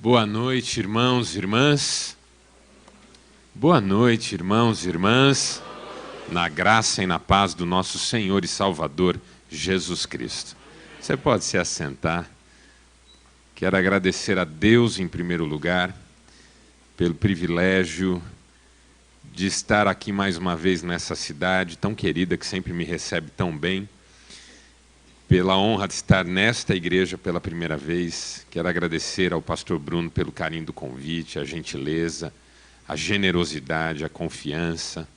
Boa noite, irmãos e irmãs. Boa noite, irmãos e irmãs, na graça e na paz do nosso Senhor e Salvador, Jesus Cristo. Você pode se assentar. Quero agradecer a Deus, em primeiro lugar, pelo privilégio de estar aqui mais uma vez nessa cidade tão querida, que sempre me recebe tão bem, pela honra de estar nesta igreja pela primeira vez. Quero agradecer ao pastor Bruno pelo carinho do convite, a gentileza, a generosidade, a confiança.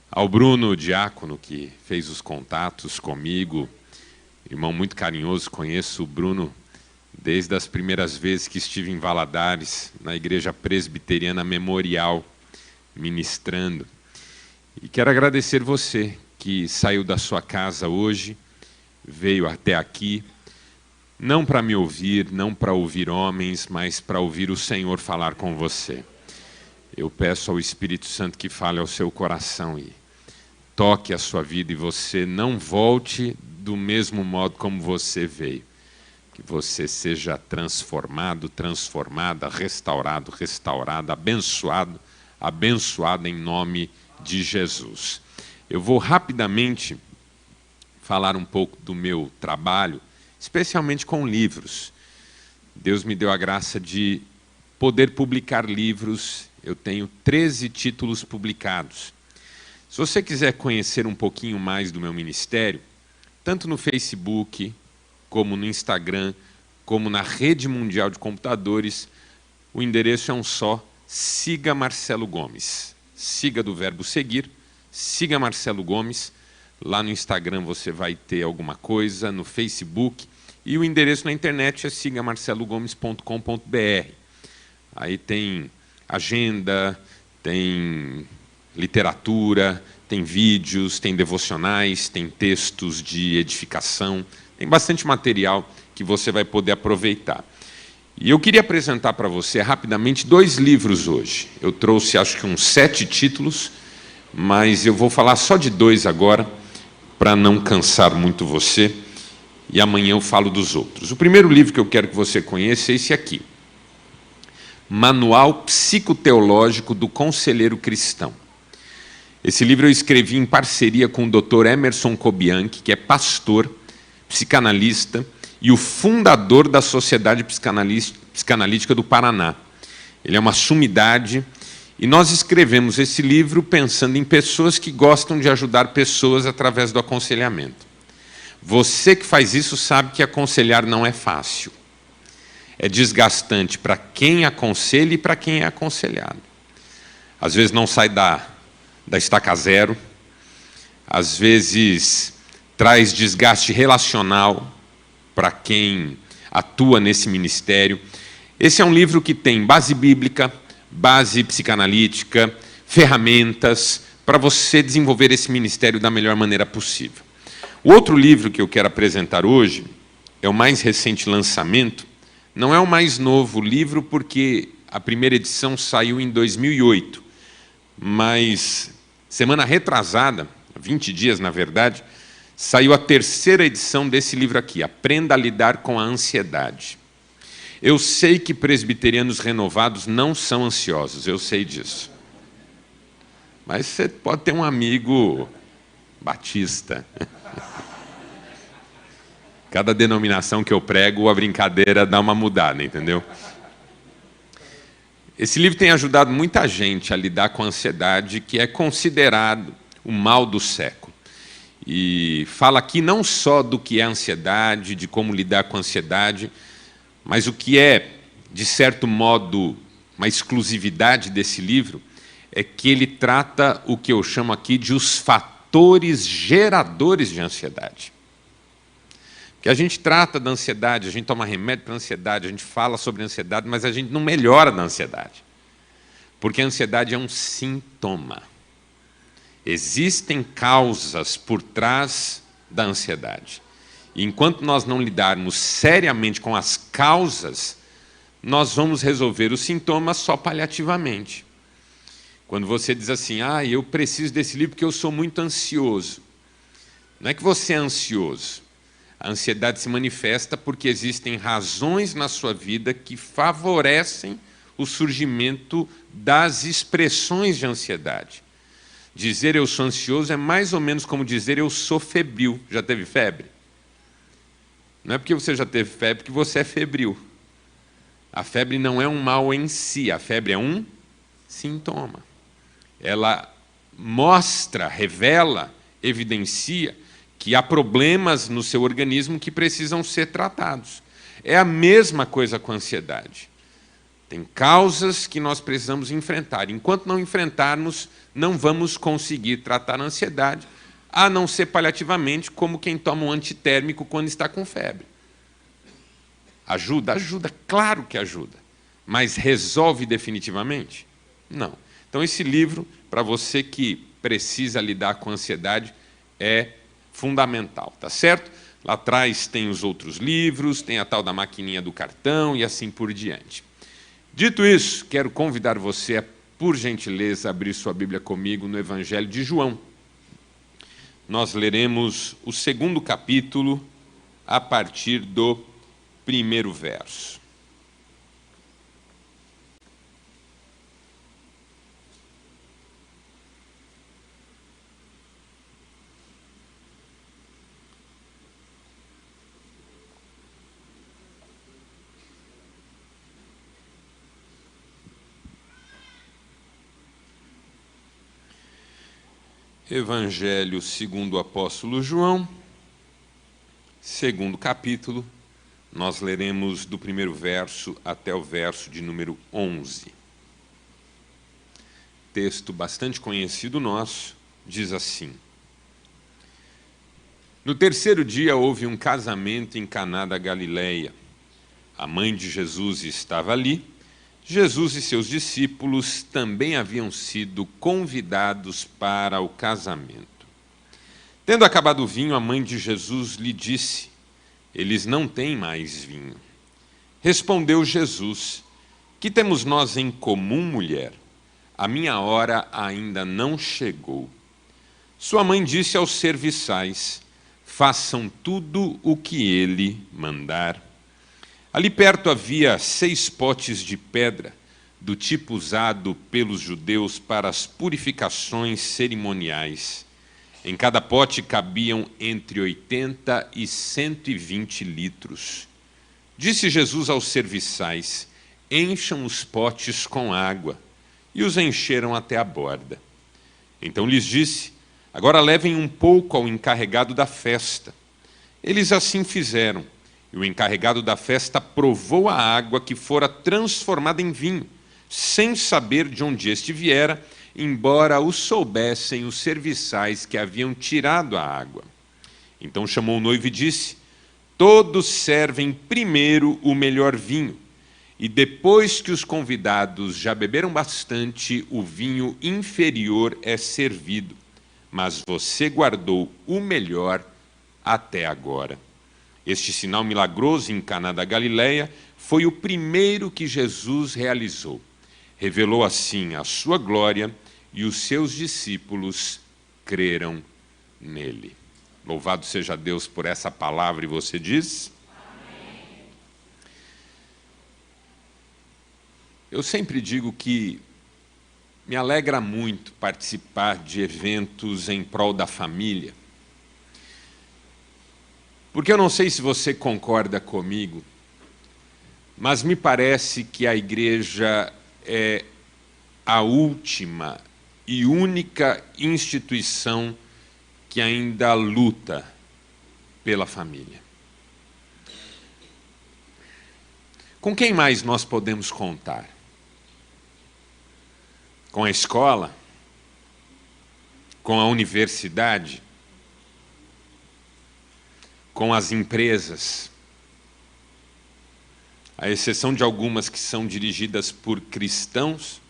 Ao Bruno, diácono, que fez os contatos comigo, irmão muito carinhoso, conheço o Bruno desde as primeiras vezes que estive em Valadares, na Igreja Presbiteriana Memorial, ministrando. E quero agradecer você que saiu da sua casa hoje, veio até aqui, não para me ouvir, não para ouvir homens, mas para ouvir o Senhor falar com você. Eu peço ao Espírito Santo que fale ao seu coração e toque a sua vida, e você não volte do mesmo modo como você veio. Que você seja transformado, transformada, restaurado, restaurada, abençoado, abençoada em nome de Jesus. Eu vou rapidamente falar um pouco do meu trabalho, especialmente com livros. Deus me deu a graça de poder publicar livros. Eu tenho 13 títulos publicados. Se você quiser conhecer um pouquinho mais do meu ministério, tanto no Facebook, como no Instagram, como na rede mundial de computadores, o endereço é um só: siga Marcelo Gomes. Siga do verbo seguir, siga Marcelo Gomes. Lá no Instagram você vai ter alguma coisa, no Facebook, e o endereço na internet é sigamarcelogomes.com.br. Aí tem agenda, tem literatura, tem vídeos, tem devocionais, tem textos de edificação, tem bastante material que você vai poder aproveitar. E eu queria apresentar para você rapidamente 2 livros hoje. Eu trouxe acho que uns 7 títulos, mas eu vou falar só de 2 agora, para não cansar muito você, e amanhã eu falo dos outros. O primeiro livro que eu quero que você conheça é esse aqui: Manual Psicoteológico do Conselheiro Cristão. Esse livro eu escrevi em parceria com o Dr. Emerson Kobianchi, que é pastor, psicanalista e o fundador da Sociedade Psicanalítica do Paraná. Ele é uma sumidade. E nós escrevemos esse livro pensando em pessoas que gostam de ajudar pessoas através do aconselhamento. Você que faz isso sabe que aconselhar não é fácil. É desgastante para quem aconselha e para quem é aconselhado. Às vezes não sai da estaca zero. Às vezes traz desgaste relacional para quem atua nesse ministério. Esse é um livro que tem base bíblica, base psicanalítica, ferramentas para você desenvolver esse ministério da melhor maneira possível. O outro livro que eu quero apresentar hoje é o mais recente lançamento. Não é o mais novo livro, porque a primeira edição saiu em 2008, mas semana retrasada, 20 dias na verdade, saiu a 3ª edição desse livro aqui, Aprenda a Lidar com a Ansiedade. Eu sei que presbiterianos renovados não são ansiosos, eu sei disso. Mas você pode ter um amigo batista. Cada denominação que eu prego, a brincadeira dá uma mudada, entendeu? Esse livro tem ajudado muita gente a lidar com a ansiedade, que é considerado o mal do século. E fala aqui não só do que é ansiedade, de como lidar com a ansiedade, mas o que é, de certo modo, uma exclusividade desse livro, é que ele trata o que eu chamo aqui de os fatores geradores de ansiedade. Porque a gente trata da ansiedade, a gente toma remédio para a ansiedade, a gente fala sobre a ansiedade, mas a gente não melhora da ansiedade. Porque a ansiedade é um sintoma. Existem causas por trás da ansiedade. E enquanto nós não lidarmos seriamente com as causas, nós vamos resolver os sintomas só paliativamente. Quando você diz assim, eu preciso desse livro porque eu sou muito ansioso. Não é que você é ansioso. A ansiedade se manifesta porque existem razões na sua vida que favorecem o surgimento das expressões de ansiedade. Dizer eu sou ansioso é mais ou menos como dizer eu sou febril. Já teve febre? Não é porque você já teve febre que você é febril. A febre não é um mal em si, a febre é um sintoma. Ela mostra, revela, evidencia que há problemas no seu organismo que precisam ser tratados. É a mesma coisa com a ansiedade. Tem causas que nós precisamos enfrentar. Enquanto não enfrentarmos, não vamos conseguir tratar a ansiedade, a não ser paliativamente, como quem toma um antitérmico quando está com febre. Ajuda? Ajuda, claro que ajuda. Mas resolve definitivamente? Não. Então, esse livro, para você que precisa lidar com a ansiedade, é fundamental, tá certo? Lá atrás tem os outros livros, tem a tal da maquininha do cartão e assim por diante. Dito isso, quero convidar você a, por gentileza, abrir sua Bíblia comigo no Evangelho de João. Nós leremos o 2º capítulo a partir do 1º verso. Evangelho segundo o apóstolo João, 2º capítulo, nós leremos do 1º verso até o verso de número 11. Texto bastante conhecido nosso, diz assim: No 3º dia houve um casamento em Caná da Galileia. A mãe de Jesus estava ali. Jesus e seus discípulos também haviam sido convidados para o casamento. Tendo acabado o vinho, a mãe de Jesus lhe disse: Eles não têm mais vinho. Respondeu Jesus: Que temos nós em comum, mulher? A minha hora ainda não chegou. Sua mãe disse aos serviçais: Façam tudo o que ele mandar. Ali perto havia 6 potes de pedra, do tipo usado pelos judeus para as purificações cerimoniais. Em cada pote cabiam entre 80 e 120 litros. Disse Jesus aos serviçais: Encham os potes com água. E os encheram até a borda. Então lhes disse: Agora levem um pouco ao encarregado da festa. Eles assim fizeram. E o encarregado da festa provou a água que fora transformada em vinho, sem saber de onde este viera, embora o soubessem os serviçais que haviam tirado a água. Então chamou o noivo e disse: Todos servem primeiro o melhor vinho, e depois que os convidados já beberam bastante, o vinho inferior é servido. Mas você guardou o melhor até agora. Este sinal milagroso em Caná da Galileia foi o primeiro que Jesus realizou. Revelou assim a sua glória e os seus discípulos creram nele. Louvado seja Deus por essa palavra, e você diz? Amém. Eu sempre digo que me alegra muito participar de eventos em prol da família. Porque eu não sei se você concorda comigo, mas me parece que a igreja é a última e única instituição que ainda luta pela família. Com quem mais nós podemos contar? Com a escola? Com a universidade? Com as empresas, à exceção de algumas que são dirigidas por cristãos,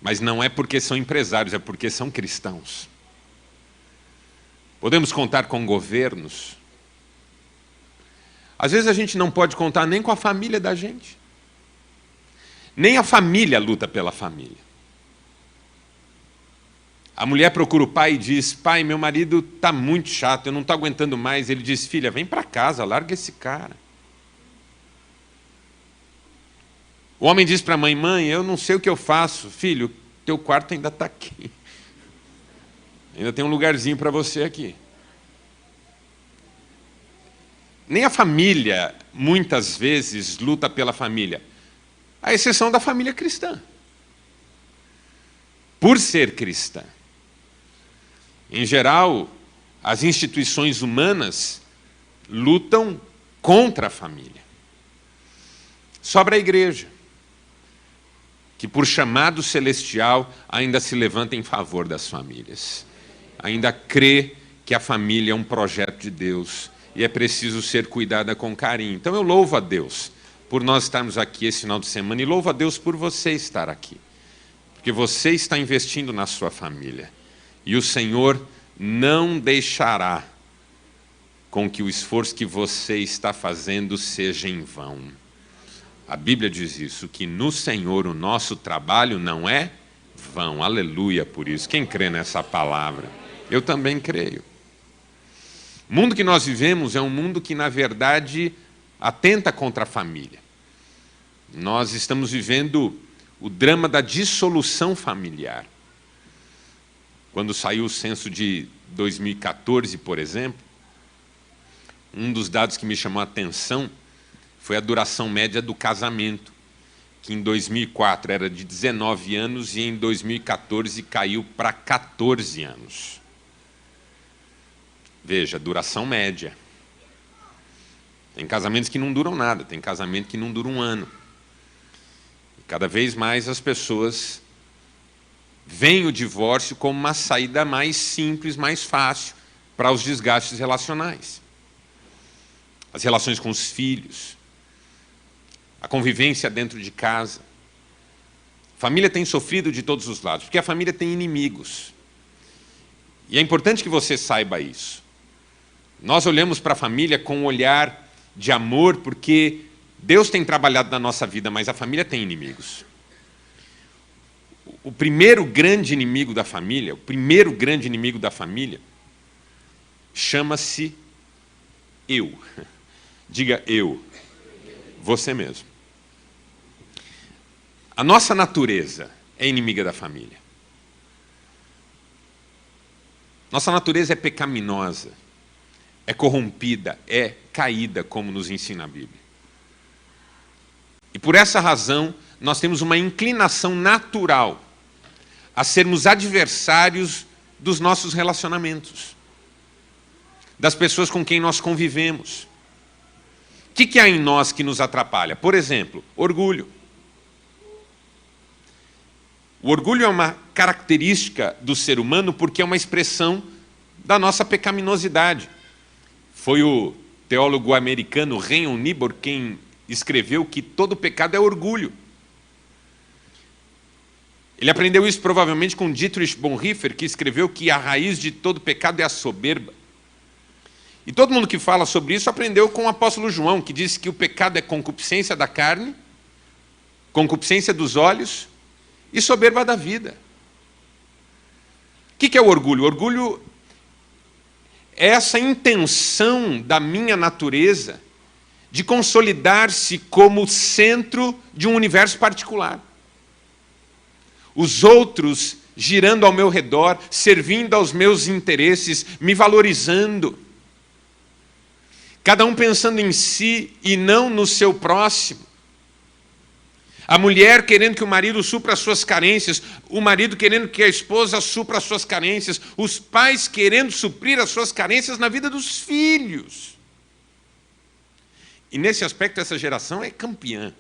mas não é porque são empresários, é porque são cristãos. Podemos contar com governos. Às vezes a gente não pode contar nem com a família da gente. Nem a família luta pela família. A mulher procura o pai e diz: pai, meu marido está muito chato, eu não estou aguentando mais. Ele diz: filha, vem para casa, larga esse cara. O homem diz para a mãe: mãe, eu não sei o que eu faço. Filho, teu quarto ainda está aqui. Ainda tem um lugarzinho para você aqui. Nem a família, muitas vezes, luta pela família. À exceção da família cristã. Por ser cristã. Em geral, as instituições humanas lutam contra a família. Sobra a igreja, que por chamado celestial ainda se levanta em favor das famílias. Ainda crê que a família é um projeto de Deus e é preciso ser cuidada com carinho. Então eu louvo a Deus por nós estarmos aqui esse final de semana e louvo a Deus por você estar aqui. Porque você está investindo na sua família. E o Senhor não deixará com que o esforço que você está fazendo seja em vão. A Bíblia diz isso, que no Senhor o nosso trabalho não é vão. Aleluia por isso. Quem crê nessa palavra? Eu também creio. O mundo que nós vivemos é um mundo que, na verdade, atenta contra a família. Nós estamos vivendo o drama da dissolução familiar. Quando saiu o censo de 2014, por exemplo, um dos dados que me chamou a atenção foi a duração média do casamento, que em 2004 era de 19 anos e em 2014 caiu para 14 anos. Veja, duração média. Tem casamentos que não duram nada, tem casamento que não dura um ano. E cada vez mais as pessoas veem o divórcio como uma saída mais simples, mais fácil para os desgastes relacionais. As relações com os filhos, a convivência dentro de casa. A família tem sofrido de todos os lados, porque a família tem inimigos. E é importante que você saiba isso. Nós olhamos para a família com um olhar de amor, porque Deus tem trabalhado na nossa vida, mas a família tem inimigos. O primeiro grande inimigo da família, chama-se eu. Diga eu. Você mesmo. A nossa natureza é inimiga da família. Nossa natureza é pecaminosa, é corrompida, é caída, como nos ensina a Bíblia. E por essa razão, nós temos uma inclinação natural a sermos adversários dos nossos relacionamentos, das pessoas com quem nós convivemos. O que há em nós que nos atrapalha? Por exemplo, orgulho. O orgulho é uma característica do ser humano porque é uma expressão da nossa pecaminosidade. Foi o teólogo americano Raymond Niebuhr quem escreveu que todo pecado é orgulho. Ele aprendeu isso provavelmente com Dietrich Bonhoeffer, que escreveu que a raiz de todo pecado é a soberba. E todo mundo que fala sobre isso aprendeu com o apóstolo João, que disse que o pecado é concupiscência da carne, concupiscência dos olhos e soberba da vida. O que é o orgulho? O orgulho é essa intenção da minha natureza de consolidar-se como centro de um universo particular. Os outros girando ao meu redor, servindo aos meus interesses, me valorizando. Cada um pensando em si e não no seu próximo. A mulher querendo que o marido supra as suas carências, o marido querendo que a esposa supra as suas carências, os pais querendo suprir as suas carências na vida dos filhos. E nesse aspecto essa geração é campeã.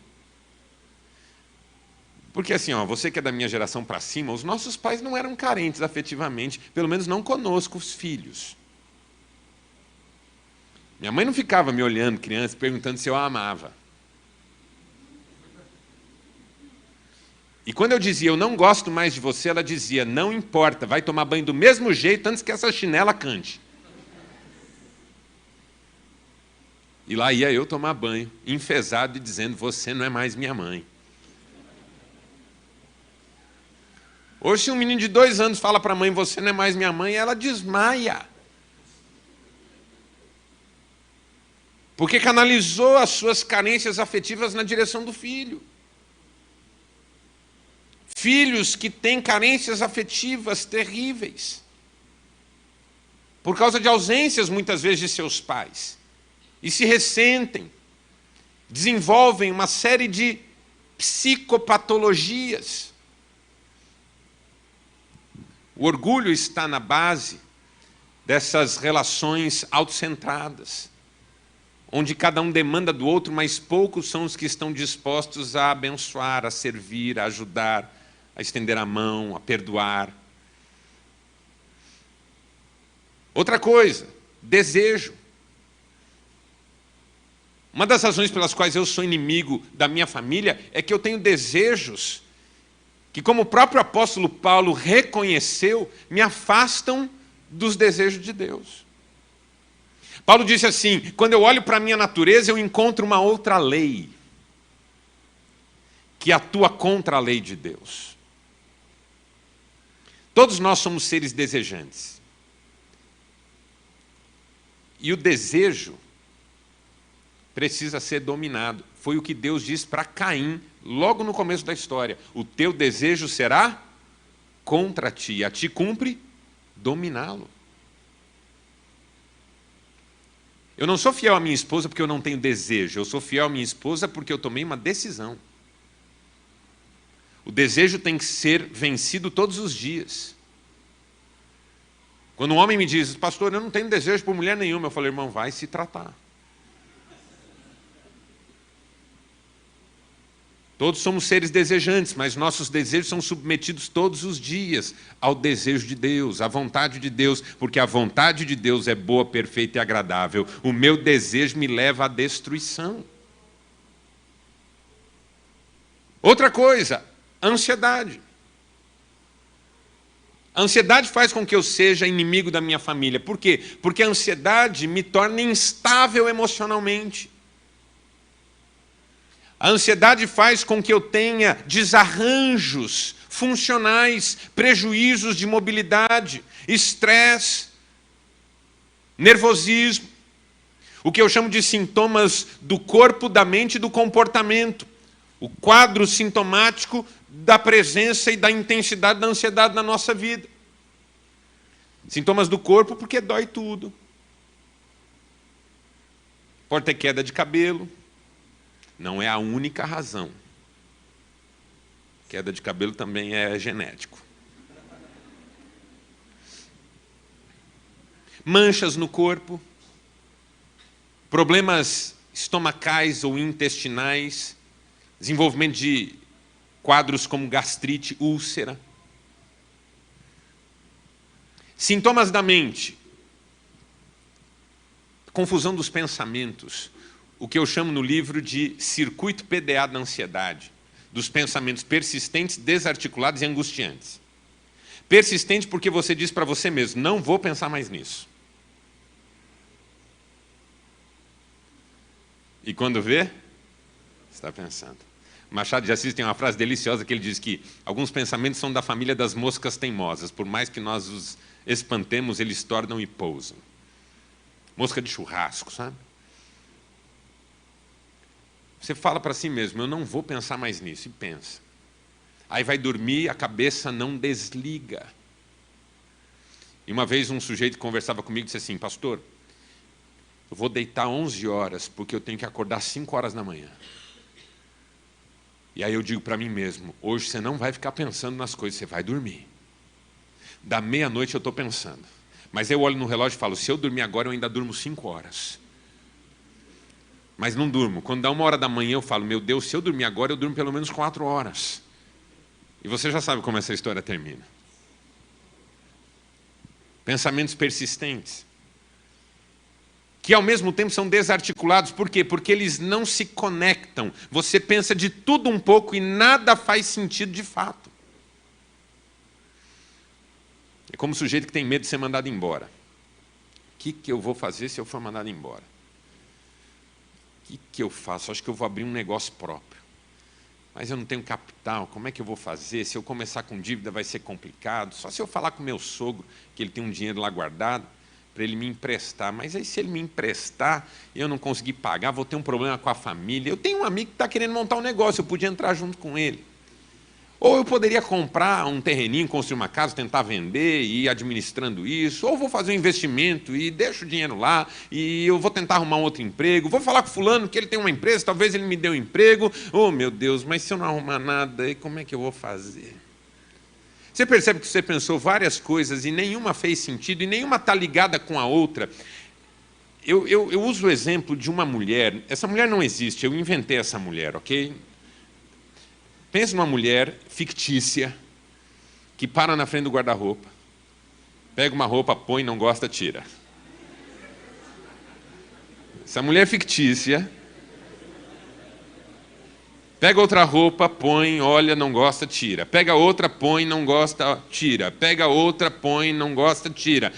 Porque assim, você que é da minha geração para cima, os nossos pais não eram carentes afetivamente, pelo menos não conosco, os filhos. Minha mãe não ficava me olhando, criança, perguntando se eu a amava. E quando eu dizia, eu não gosto mais de você, ela dizia, não importa, vai tomar banho do mesmo jeito antes que essa chinela cante. E lá ia eu tomar banho, enfesado e dizendo, você não é mais minha mãe. Hoje, se um menino de 2 anos fala para a mãe, você não é mais minha mãe, ela desmaia. Porque canalizou as suas carências afetivas na direção do filho. Filhos que têm carências afetivas terríveis, por causa de ausências, muitas vezes, de seus pais, e se ressentem, desenvolvem uma série de psicopatologias. O orgulho está na base dessas relações autocentradas, onde cada um demanda do outro, mas poucos são os que estão dispostos a abençoar, a servir, a ajudar, a estender a mão, a perdoar. Outra coisa, desejo. Uma das razões pelas quais eu sou inimigo da minha família é que eu tenho desejos que, como o próprio apóstolo Paulo reconheceu, me afastam dos desejos de Deus. Paulo disse assim: quando eu olho para a minha natureza, eu encontro uma outra lei que atua contra a lei de Deus. Todos nós somos seres desejantes. E o desejo precisa ser dominado. Foi o que Deus disse para Caim, logo no começo da história. O teu desejo será contra ti, a ti cumpre dominá-lo. Eu não sou fiel à minha esposa porque eu não tenho desejo. Eu sou fiel à minha esposa porque eu tomei uma decisão. O desejo tem que ser vencido todos os dias. Quando um homem me diz, pastor, eu não tenho desejo por mulher nenhuma, eu falo, irmão, vai se tratar. Todos somos seres desejantes, mas nossos desejos são submetidos todos os dias ao desejo de Deus, à vontade de Deus, porque a vontade de Deus é boa, perfeita e agradável. O meu desejo me leva à destruição. Outra coisa, ansiedade. A ansiedade faz com que eu seja inimigo da minha família. Por quê? Porque a ansiedade me torna instável emocionalmente. A ansiedade faz com que eu tenha desarranjos funcionais, prejuízos de mobilidade, estresse, nervosismo, o que eu chamo de sintomas do corpo, da mente e do comportamento. O quadro sintomático da presença e da intensidade da ansiedade na nossa vida. Sintomas do corpo, porque dói tudo. Pode ter queda de cabelo. Não é a única razão. Queda de cabelo também é genético. Manchas no corpo, problemas estomacais ou intestinais, desenvolvimento de quadros como gastrite, úlcera. Sintomas da mente, confusão dos pensamentos, o que eu chamo no livro de circuito PDA da ansiedade, dos pensamentos persistentes, desarticulados e angustiantes. Persistente porque você diz para você mesmo, não vou pensar mais nisso. E quando vê, está pensando. Machado de Assis tem uma frase deliciosa que ele diz que alguns pensamentos são da família das moscas teimosas, por mais que nós os espantemos, eles tornam e pousam. Mosca de churrasco, sabe? Você fala para si mesmo, eu não vou pensar mais nisso, e pensa. Aí vai dormir, a cabeça não desliga. E uma vez um sujeito que conversava comigo disse assim, pastor, eu vou deitar 11 horas, porque eu tenho que acordar 5 horas da manhã. E aí eu digo para mim mesmo, hoje você não vai ficar pensando nas coisas, você vai dormir. Da meia-noite eu estou pensando. Mas eu olho no relógio e falo, se eu dormir agora, eu ainda durmo 5 horas. Mas não durmo. Quando dá 1 hora da manhã, eu falo, meu Deus, se eu dormir agora, eu durmo pelo menos 4 horas. E você já sabe como essa história termina. Pensamentos persistentes. Que ao mesmo tempo são desarticulados. Por quê? Porque eles não se conectam. Você pensa de tudo um pouco e nada faz sentido de fato. É como o sujeito que tem medo de ser mandado embora. O que eu vou fazer se eu for mandado embora? O que eu faço? Acho que eu vou abrir um negócio próprio. mas eu não tenho capital, como é que eu vou fazer? Se eu começar com dívida vai ser complicado. Só se eu falar com meu sogro, que ele tem um dinheiro lá guardado, para ele me emprestar. Mas aí se ele me emprestar e eu não conseguir pagar, vou ter um problema com a família. Eu tenho um amigo que está querendo montar um negócio, eu podia entrar junto com ele. Ou eu poderia comprar um terreninho, construir uma casa, tentar vender e ir administrando isso. Ou vou fazer um investimento e deixo o dinheiro lá e eu vou tentar arrumar um outro emprego. Vou falar com fulano que ele tem uma empresa, talvez ele me dê um emprego. Oh, meu Deus, mas se eu não arrumar nada, aí como é que eu vou fazer? Você percebe que você pensou várias coisas e nenhuma fez sentido e nenhuma está ligada com a outra. Eu uso o exemplo de uma mulher. Essa mulher não existe, eu inventei essa mulher, ok? Pensa numa mulher fictícia que para na frente do guarda-roupa, pega uma roupa, põe, não gosta, tira. Essa mulher fictícia pega outra roupa, põe, olha, não gosta, tira. Pega outra, põe, não gosta, tira. Pega outra, põe, não gosta, tira.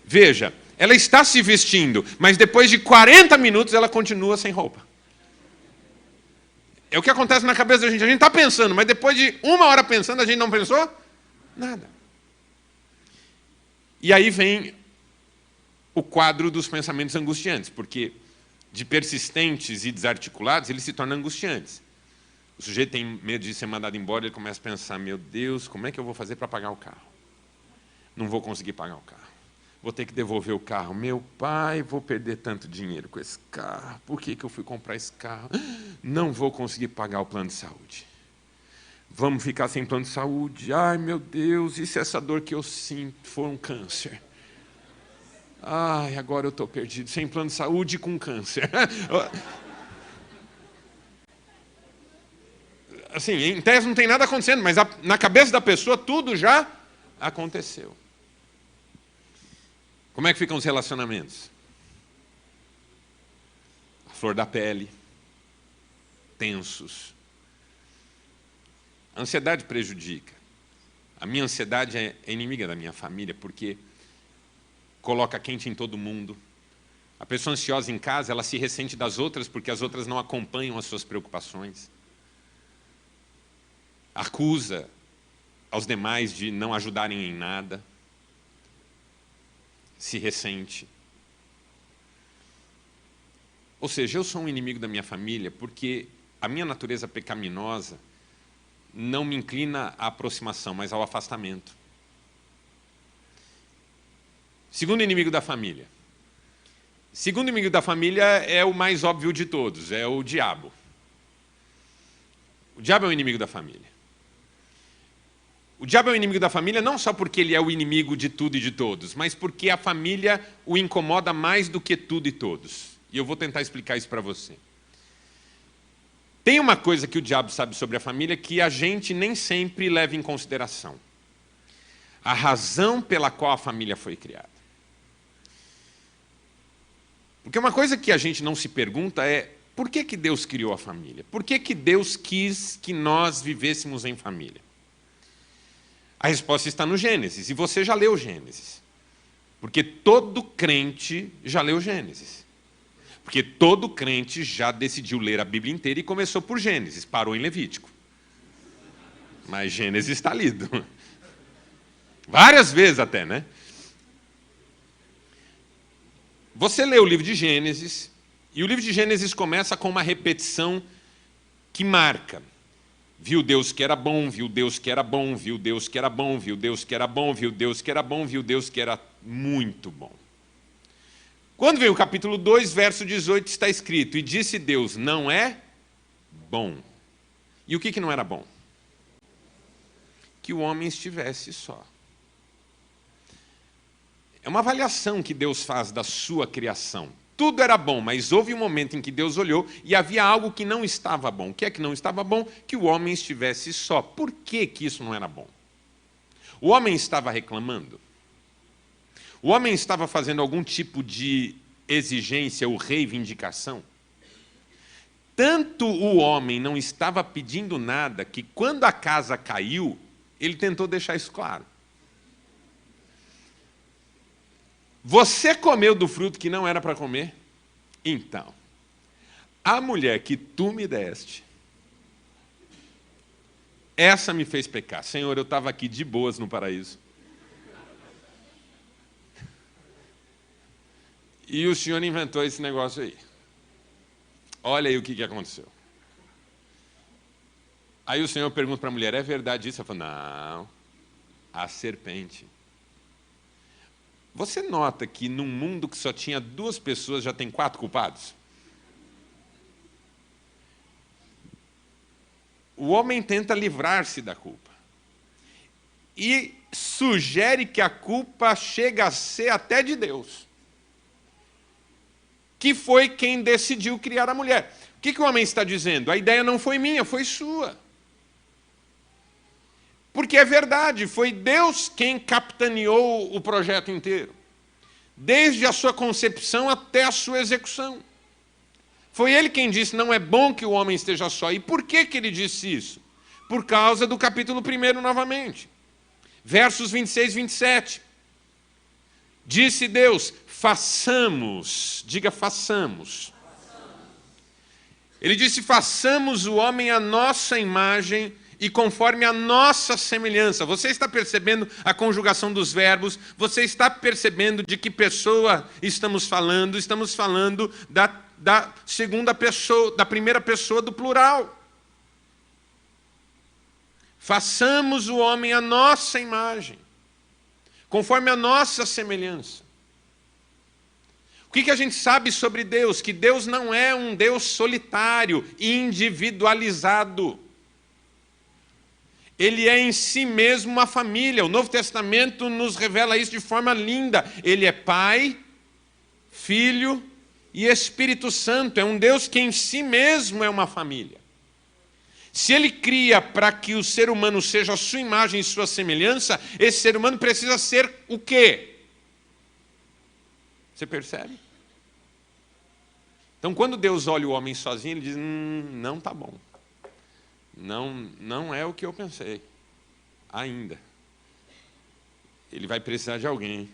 Veja, ela está se vestindo, mas depois de 40 minutos ela continua sem roupa. É o que acontece na cabeça da gente. A gente está pensando, mas depois de 1 hora pensando, a gente não pensou nada. E aí vem o quadro dos pensamentos angustiantes, porque de persistentes e desarticulados, eles se tornam angustiantes. O sujeito tem medo de ser mandado embora, ele começa a pensar, meu Deus, como é que eu vou fazer para pagar o carro? Não vou conseguir pagar o carro. Vou ter que devolver o carro. Meu pai, vou perder tanto dinheiro com esse carro. Por que eu fui comprar esse carro? Não vou conseguir pagar o plano de saúde. Vamos ficar sem plano de saúde. Ai, meu Deus, e se essa dor que eu sinto for um câncer? Ai, agora eu estou perdido. Sem plano de saúde e com câncer. Assim, em tese não tem nada acontecendo, mas na cabeça da pessoa tudo já aconteceu. Como é que ficam os relacionamentos? A flor da pele, tensos. A ansiedade prejudica. A minha ansiedade é inimiga da minha família, porque coloca quente em todo mundo. A pessoa ansiosa em casa, ela se ressente das outras, porque as outras não acompanham as suas preocupações. Acusa aos demais de não ajudarem em nada. Se ressente. Ou seja, eu sou um inimigo da minha família porque a minha natureza pecaminosa não me inclina à aproximação, mas ao afastamento. Segundo inimigo da família. Segundo inimigo da família é o mais óbvio de todos, é o diabo. O diabo é o inimigo da família. O diabo é o inimigo da família não só porque ele é o inimigo de tudo e de todos, mas porque a família o incomoda mais do que tudo e todos. E eu vou tentar explicar isso para você. Tem uma coisa que o diabo sabe sobre a família que a gente nem sempre leva em consideração. A razão pela qual a família foi criada. Porque uma coisa que a gente não se pergunta é por que Deus criou a família? Por que Deus quis que nós vivêssemos em família? A resposta está no Gênesis, e você já leu Gênesis. Porque todo crente já leu Gênesis. Porque todo crente já decidiu ler a Bíblia inteira e começou por Gênesis, parou em Levítico. Mas Gênesis está lido. Várias vezes até, né? Você lê o livro de Gênesis, e o livro de Gênesis começa com uma repetição que marca. Viu Deus que era bom, viu Deus que era bom, viu Deus que era bom, viu Deus que era bom, viu Deus que era bom, viu Deus que era muito bom. Quando vem o capítulo 2, verso 18, está escrito, e disse Deus, não é bom. E o que não era bom? Que o homem estivesse só. É uma avaliação que Deus faz da sua criação. Tudo era bom, mas houve um momento em que Deus olhou e havia algo que não estava bom. O que é que não estava bom? Que o homem estivesse só. Por que isso não era bom? O homem estava reclamando? O homem estava fazendo algum tipo de exigência ou reivindicação? Tanto o homem não estava pedindo nada que quando a casa caiu, ele tentou deixar isso claro. Você comeu do fruto que não era para comer? Então, a mulher que tu me deste, Essa me fez pecar. Senhor, eu estava aqui de boas no paraíso. E o Senhor inventou esse negócio aí. Olha aí o que aconteceu. Aí o Senhor pergunta para a mulher, é verdade isso? Ela fala, não, a serpente. Você nota que num mundo que só tinha 2 pessoas, já tem 4 culpados? O homem tenta livrar-se da culpa. E sugere que a culpa chega a ser até de Deus, que foi quem decidiu criar a mulher. O que o homem está dizendo? A ideia não foi minha, foi sua. Porque é verdade, foi Deus quem capitaneou o projeto inteiro, desde a sua concepção até a sua execução. Foi ele quem disse, não é bom que o homem esteja só. E por que ele disse isso? Por causa do capítulo 1 novamente. Versos 26 e 27. Disse Deus, façamos, diga façamos. Ele disse, façamos o homem à nossa imagem e conforme a nossa semelhança. Você está percebendo a conjugação dos verbos? Você está percebendo de que pessoa estamos falando? Estamos falando da segunda pessoa, da primeira pessoa do plural. Façamos o homem à nossa imagem, conforme a nossa semelhança. O que a gente sabe sobre Deus? Que Deus não é um Deus solitário, individualizado. Ele é em si mesmo uma família. O Novo Testamento nos revela isso de forma linda. Ele é Pai, Filho e Espírito Santo. É um Deus que em si mesmo é uma família. Se ele cria para que o ser humano seja a sua imagem e sua semelhança, esse ser humano precisa ser o quê? Você percebe? Então, quando Deus olha o homem sozinho, ele diz, não está bom. Não é o que eu pensei, ainda. Ele vai precisar de alguém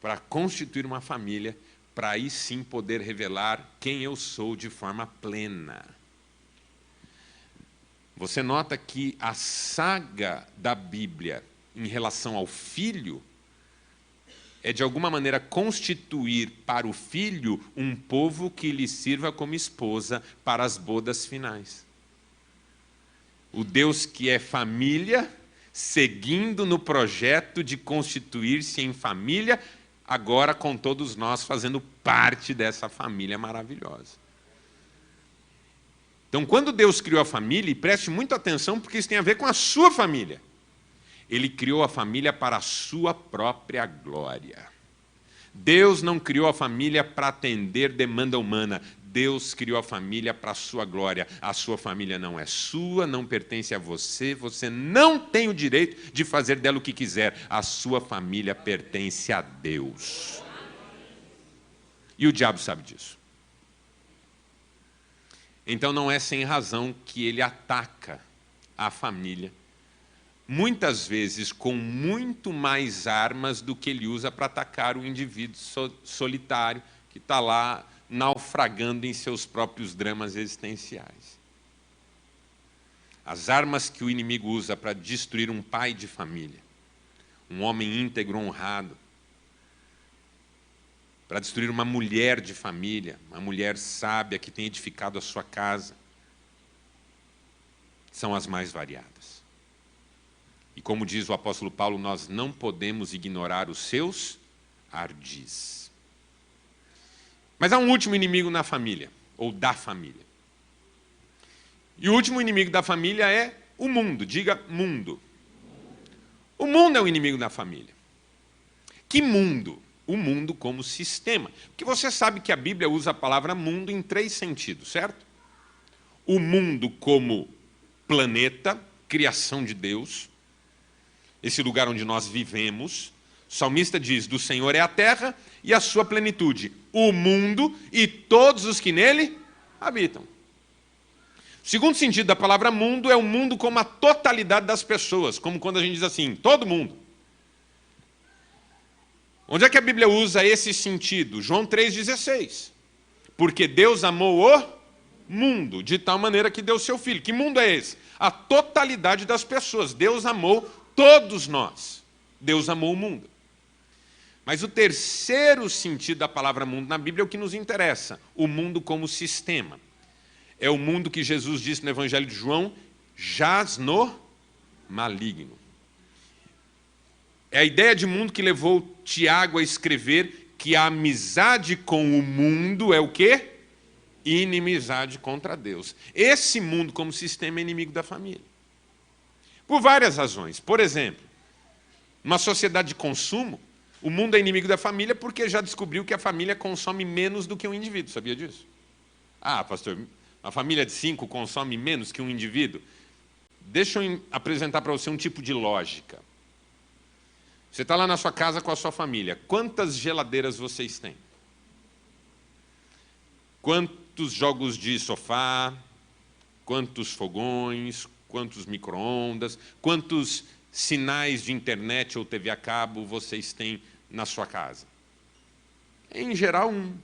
para constituir uma família, para aí sim poder revelar quem eu sou de forma plena. Você nota que a saga da Bíblia em relação ao filho é, de alguma maneira, constituir para o filho um povo que lhe sirva como esposa para as bodas finais. O Deus que é família, seguindo no projeto de constituir-se em família, agora com todos nós fazendo parte dessa família maravilhosa. Então, quando Deus criou a família, e preste muita atenção, porque isso tem a ver com a sua família, Ele criou a família para a sua própria glória. Deus não criou a família para atender demanda humana. Deus criou a família para a sua glória. A sua família não é sua, não pertence a você, você não tem o direito de fazer dela o que quiser. A sua família pertence a Deus. E o diabo sabe disso. Então não é sem razão que ele ataca a família, muitas vezes com muito mais armas do que ele usa para atacar o indivíduo solitário que está lá naufragando em seus próprios dramas existenciais. As armas que o inimigo usa para destruir um pai de família, um homem íntegro, honrado, para destruir uma mulher de família, uma mulher sábia que tem edificado a sua casa, são as mais variadas. E como diz o apóstolo Paulo, nós não podemos ignorar os seus ardis. Mas há um último inimigo na família, ou da família. E o último inimigo da família é o mundo, diga mundo. O mundo é o inimigo da família. Que mundo? O mundo como sistema. Porque você sabe que a Bíblia usa a palavra mundo em 3 sentidos, certo? O mundo como planeta, criação de Deus, esse lugar onde nós vivemos. O salmista diz, do Senhor é a terra e a sua plenitude, o mundo e todos os que nele habitam. O segundo sentido da palavra mundo é o mundo como a totalidade das pessoas, como quando a gente diz assim, todo mundo. Onde é que a Bíblia usa esse sentido? João 3,16. Porque Deus amou o mundo, de tal maneira que deu o seu Filho. Que mundo é esse? a totalidade das pessoas. Deus amou todos nós. Deus amou o mundo. Mas o terceiro sentido da palavra mundo na Bíblia é o que nos interessa, o mundo como sistema. É o mundo que Jesus disse no Evangelho de João, jaz no maligno. É a ideia de mundo que levou Tiago a escrever que a amizade com o mundo é o quê? Inimizade contra Deus. Esse mundo como sistema é inimigo da família. Por várias razões. Por exemplo, numa sociedade de consumo, o mundo é inimigo da família porque já descobriu que a família consome menos do que um indivíduo. Sabia disso? Ah, pastor, uma família de 5 consome menos que um indivíduo? Deixa eu apresentar para você um tipo de lógica. Você está lá na sua casa com a sua família. Quantas geladeiras vocês têm? Quantos jogos de sofá? Quantos fogões? Quantos micro-ondas? Quantos sinais de internet ou TV a cabo vocês têm na sua casa? Em geral, 1.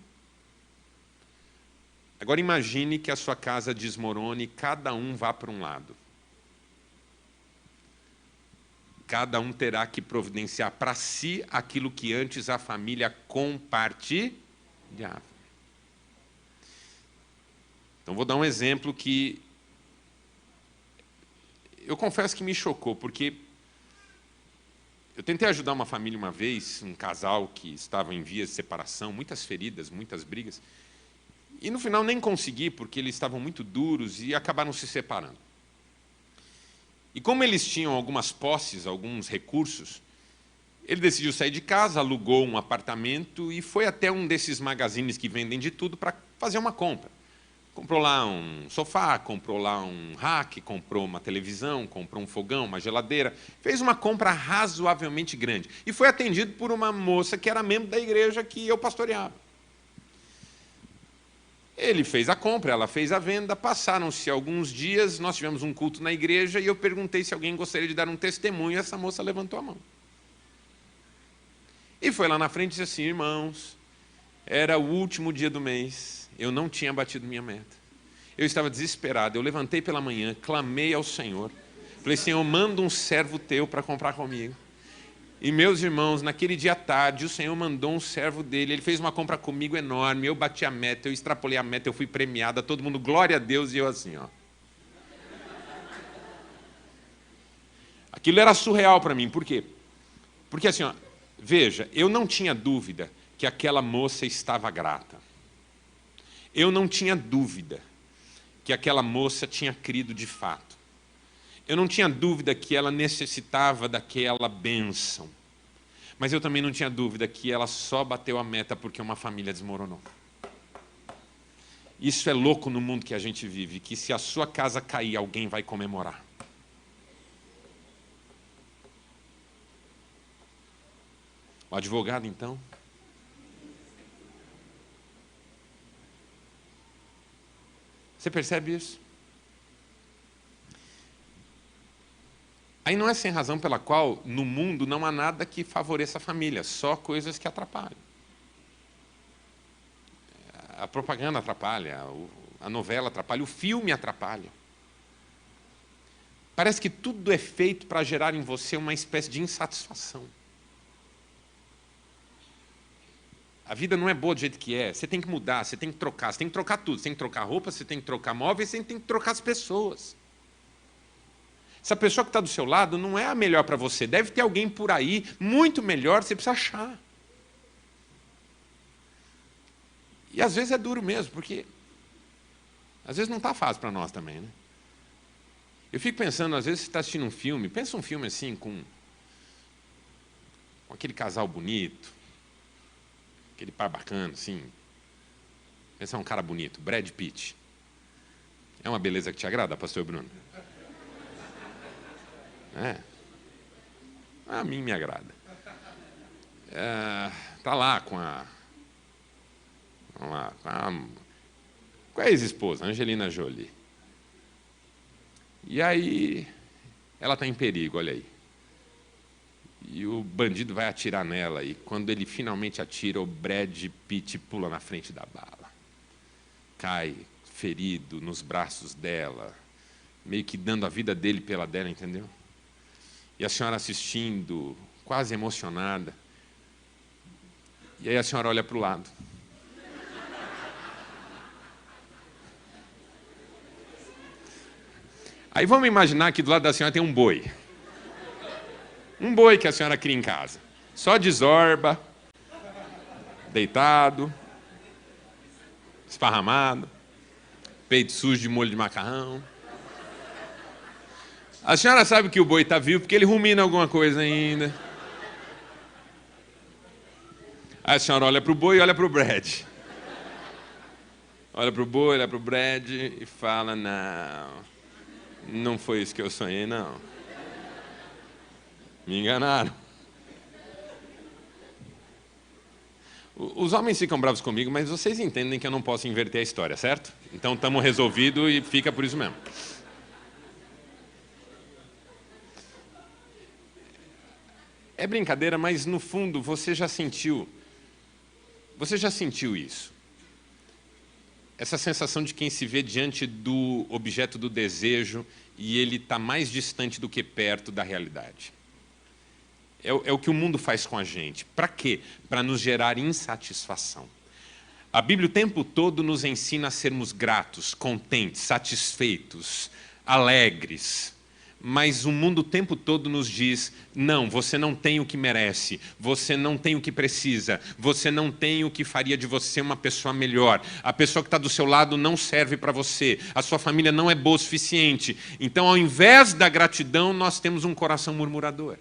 Agora imagine que a sua casa desmorone e cada um vá para um lado. Cada um terá que providenciar para si aquilo que antes a família compartilhava. Então, vou dar um exemplo que eu confesso que me chocou, porque eu tentei ajudar uma família uma vez, um casal que estava em vias de separação, muitas feridas, muitas brigas, e no final nem consegui, porque eles estavam muito duros e acabaram se separando. E como eles tinham algumas posses, alguns recursos, ele decidiu sair de casa, alugou um apartamento e foi até um desses magazines que vendem de tudo para fazer uma compra. Comprou lá um sofá, comprou lá um rack, comprou uma televisão, comprou um fogão, uma geladeira. Fez uma compra razoavelmente grande. E foi atendido por uma moça que era membro da igreja que eu pastoreava. Ele fez a compra, ela fez a venda, passaram-se alguns dias, nós tivemos um culto na igreja e eu perguntei se alguém gostaria de dar um testemunho, e essa moça levantou a mão. E foi lá na frente e disse assim: irmãos, era o último dia do mês, eu não tinha batido minha meta. Eu estava desesperado, eu levantei pela manhã, clamei ao Senhor, falei: Senhor, manda um servo teu para comprar comigo. E meus irmãos, naquele dia à tarde, o Senhor mandou um servo dele, ele fez uma compra comigo enorme, eu bati a meta, eu extrapolei a meta, eu fui premiada, todo mundo, glória a Deus, e eu assim, ó. Aquilo era surreal para mim, por quê? Porque assim, ó, veja, eu não tinha dúvida que aquela moça estava grata. Eu não tinha dúvida que aquela moça tinha crido de fato. Eu não tinha dúvida que ela necessitava daquela bênção. Mas eu também não tinha dúvida que ela só bateu a meta porque uma família desmoronou. Isso é louco no mundo que a gente vive, que se a sua casa cair, alguém vai comemorar. O advogado, então? Você percebe isso? Aí não é sem razão pela qual no mundo não há nada que favoreça a família, só coisas que atrapalham. A propaganda atrapalha, a novela atrapalha, o filme atrapalha. Parece que tudo é feito para gerar em você uma espécie de insatisfação. A vida não é boa do jeito que é, você tem que mudar, você tem que trocar tudo, você tem que trocar roupa, você tem que trocar móveis, você tem que trocar as pessoas. Essa pessoa que está do seu lado não é a melhor para você. Deve ter alguém por aí muito melhor, você precisa achar. E às vezes é duro mesmo, porque às vezes não está fácil para nós também, né? Eu fico pensando, às vezes você está assistindo um filme, pensa um filme assim, com aquele casal bonito, aquele par bacana, assim. Pensa um cara bonito, Brad Pitt. É uma beleza que te agrada, pastor Bruno? É. A mim me agrada. Tá lá com a ex-esposa, Angelina Jolie. E aí, ela está em perigo, olha aí. E o bandido vai atirar nela, e quando ele finalmente atira, o Brad Pitt pula na frente da bala. Cai ferido nos braços dela, meio que dando a vida dele pela dela, entendeu? E a senhora assistindo, quase emocionada. E aí a senhora olha para o lado. Aí vamos imaginar que do lado da senhora tem um boi. Um boi que a senhora cria em casa. Só desorba, deitado, esparramado, peito sujo de molho de macarrão. A senhora sabe que o boi está vivo porque ele rumina alguma coisa ainda. Aí a senhora olha para o boi e olha para o Brad. Olha para o boi, olha para o Brad e fala, não foi isso que eu sonhei, não. Me enganaram. Os homens ficam bravos comigo, mas vocês entendem que eu não posso inverter a história, certo? Então estamos resolvidos e fica por isso mesmo. É brincadeira, mas no fundo você já sentiu isso. Essa sensação de quem se vê diante do objeto do desejo e ele está mais distante do que perto da realidade. É o que o mundo faz com a gente. Para quê? Para nos gerar insatisfação. A Bíblia o tempo todo nos ensina a sermos gratos, contentes, satisfeitos, alegres. Mas o mundo o tempo todo nos diz, não, você não tem o que merece, você não tem o que precisa, você não tem o que faria de você uma pessoa melhor, a pessoa que está do seu lado não serve para você, a sua família não é boa o suficiente. Então, ao invés da gratidão, nós temos um coração murmurador.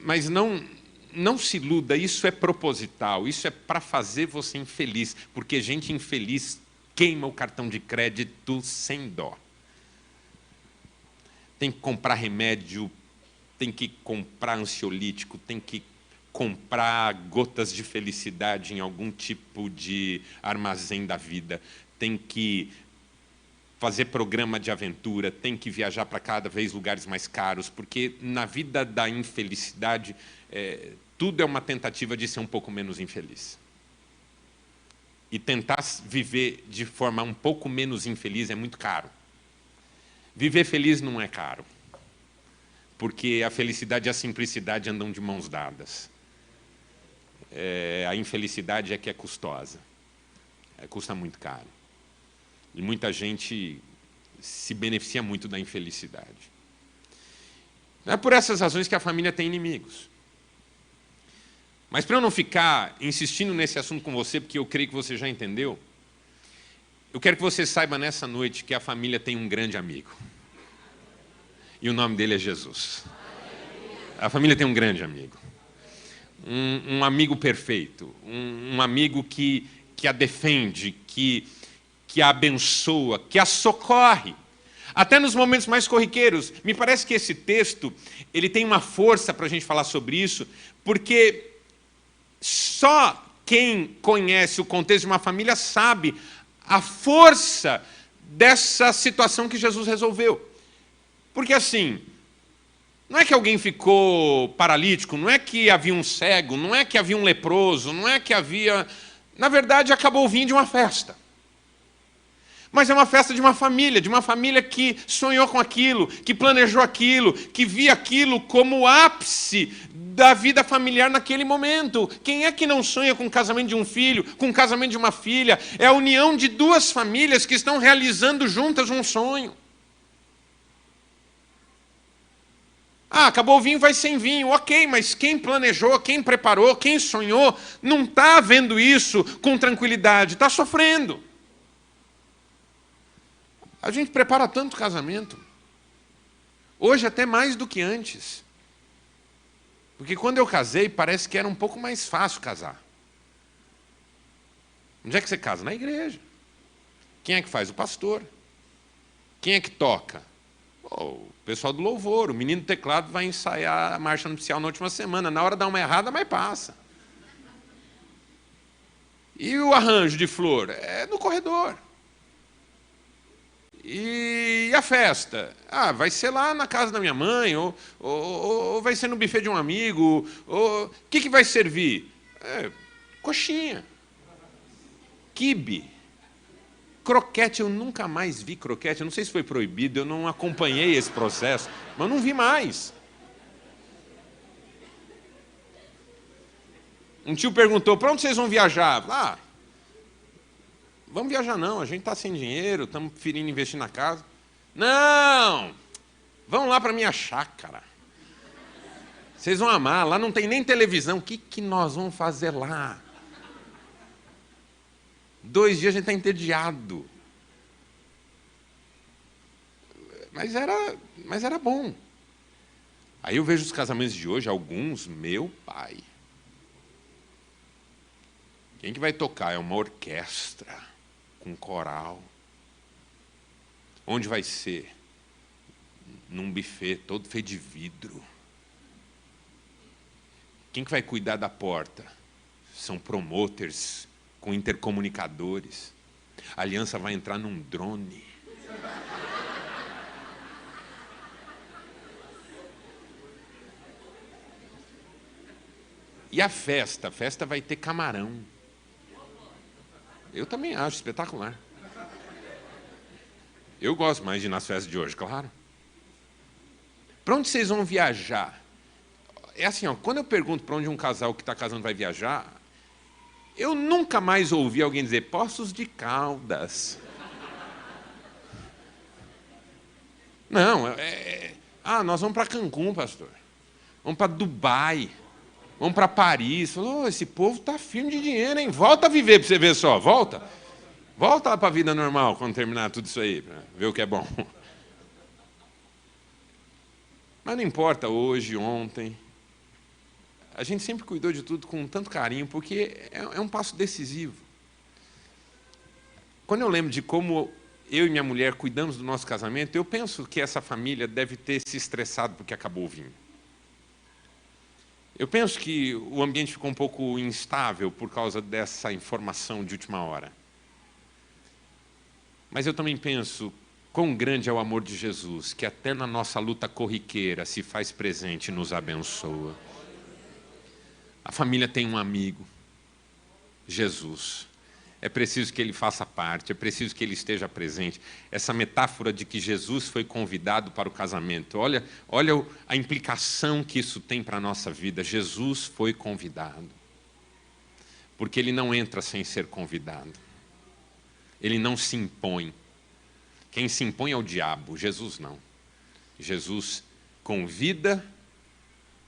Mas não se iluda, isso é proposital, isso é para fazer você infeliz, porque gente infeliz queima o cartão de crédito sem dó. Tem que comprar remédio, tem que comprar ansiolítico, tem que comprar gotas de felicidade em algum tipo de armazém da vida, tem que fazer programa de aventura, tem que viajar para cada vez lugares mais caros, porque na vida da infelicidade, tudo é uma tentativa de ser um pouco menos infeliz. E tentar viver de forma um pouco menos infeliz é muito caro. Viver feliz não é caro, porque a felicidade e a simplicidade andam de mãos dadas. A infelicidade é que é custosa, custa muito caro. E muita gente se beneficia muito da infelicidade. É por essas razões que a família tem inimigos. Mas para eu não ficar insistindo nesse assunto com você, porque eu creio que você já entendeu, eu quero que você saiba nessa noite que a família tem um grande amigo. E o nome dele é Jesus. A família tem um grande amigo. Um amigo perfeito. Um amigo que a defende, que a abençoa, que a socorre. Até nos momentos mais corriqueiros. Me parece que esse texto ele tem uma força para a gente falar sobre isso, porque só quem conhece o contexto de uma família sabe a força dessa situação que Jesus resolveu. Porque assim, não é que alguém ficou paralítico, não é que havia um cego, não é que havia um leproso, não é que havia... Na verdade, acabou o vinho de uma festa. Mas é uma festa de uma família que sonhou com aquilo, que planejou aquilo, que via aquilo como o ápice da vida familiar naquele momento. Quem é que não sonha com o casamento de um filho, com o casamento de uma filha? É a união de duas famílias que estão realizando juntas um sonho. Acabou o vinho, vai sem vinho. Ok, mas quem planejou, quem preparou, quem sonhou, não está vendo isso com tranquilidade, está sofrendo. A gente prepara tanto casamento. Hoje até mais do que antes. Porque quando eu casei, parece que era um pouco mais fácil casar. Onde é que você casa? Na igreja. Quem é que faz? O pastor. Quem é que toca? O pessoal do louvor. O menino do teclado vai ensaiar a marcha nupcial na última semana. Na hora dá uma errada, mas passa. E o arranjo de flor? É no corredor. E a festa? Vai ser lá na casa da minha mãe, ou vai ser no buffet de um amigo. O que vai servir? Coxinha, quibe, Croquete, eu nunca mais vi croquete. Eu não sei se foi proibido, eu não acompanhei esse processo, mas eu não vi mais. Um tio perguntou, para onde vocês vão viajar? Vamos viajar não, a gente está sem dinheiro, estamos preferindo investir na casa. Não, vão lá para minha chácara. Vocês vão amar, lá não tem nem televisão. O que nós vamos fazer lá? 2 dias a gente está entediado. Mas era bom. Aí eu vejo os casamentos de hoje, alguns, meu pai. Quem que vai tocar? É uma orquestra, com coral. Onde vai ser? Num buffet todo feito de vidro. Quem que vai cuidar da porta? São promoters com intercomunicadores. A aliança vai entrar num drone. E a festa? A festa vai ter camarão. Eu também acho espetacular. Eu gosto mais de ir nas festas de hoje, claro. Para onde vocês vão viajar? É assim, quando eu pergunto para onde um casal que está casando vai viajar, eu nunca mais ouvi alguém dizer Poços de Caldas. Não, nós vamos para Cancún, pastor. Vamos para Dubai. Vamos para Paris. Falou, esse povo está firme de dinheiro, hein? Volta a viver para você ver só, volta. Volta lá para a vida normal, quando terminar tudo isso aí, para ver o que é bom. Mas não importa hoje, ontem. A gente sempre cuidou de tudo com tanto carinho, porque é um passo decisivo. Quando eu lembro de como eu e minha mulher cuidamos do nosso casamento, eu penso que essa família deve ter se estressado porque acabou o vinho. Eu penso que o ambiente ficou um pouco instável por causa dessa informação de última hora. Mas eu também penso quão grande é o amor de Jesus, que até na nossa luta corriqueira se faz presente e nos abençoa. A família tem um amigo, Jesus. É preciso que ele faça parte, é preciso que ele esteja presente. Essa metáfora de que Jesus foi convidado para o casamento. Olha a implicação que isso tem para a nossa vida. Jesus foi convidado. Porque ele não entra sem ser convidado. Ele não se impõe. Quem se impõe é o diabo, Jesus não. Jesus convida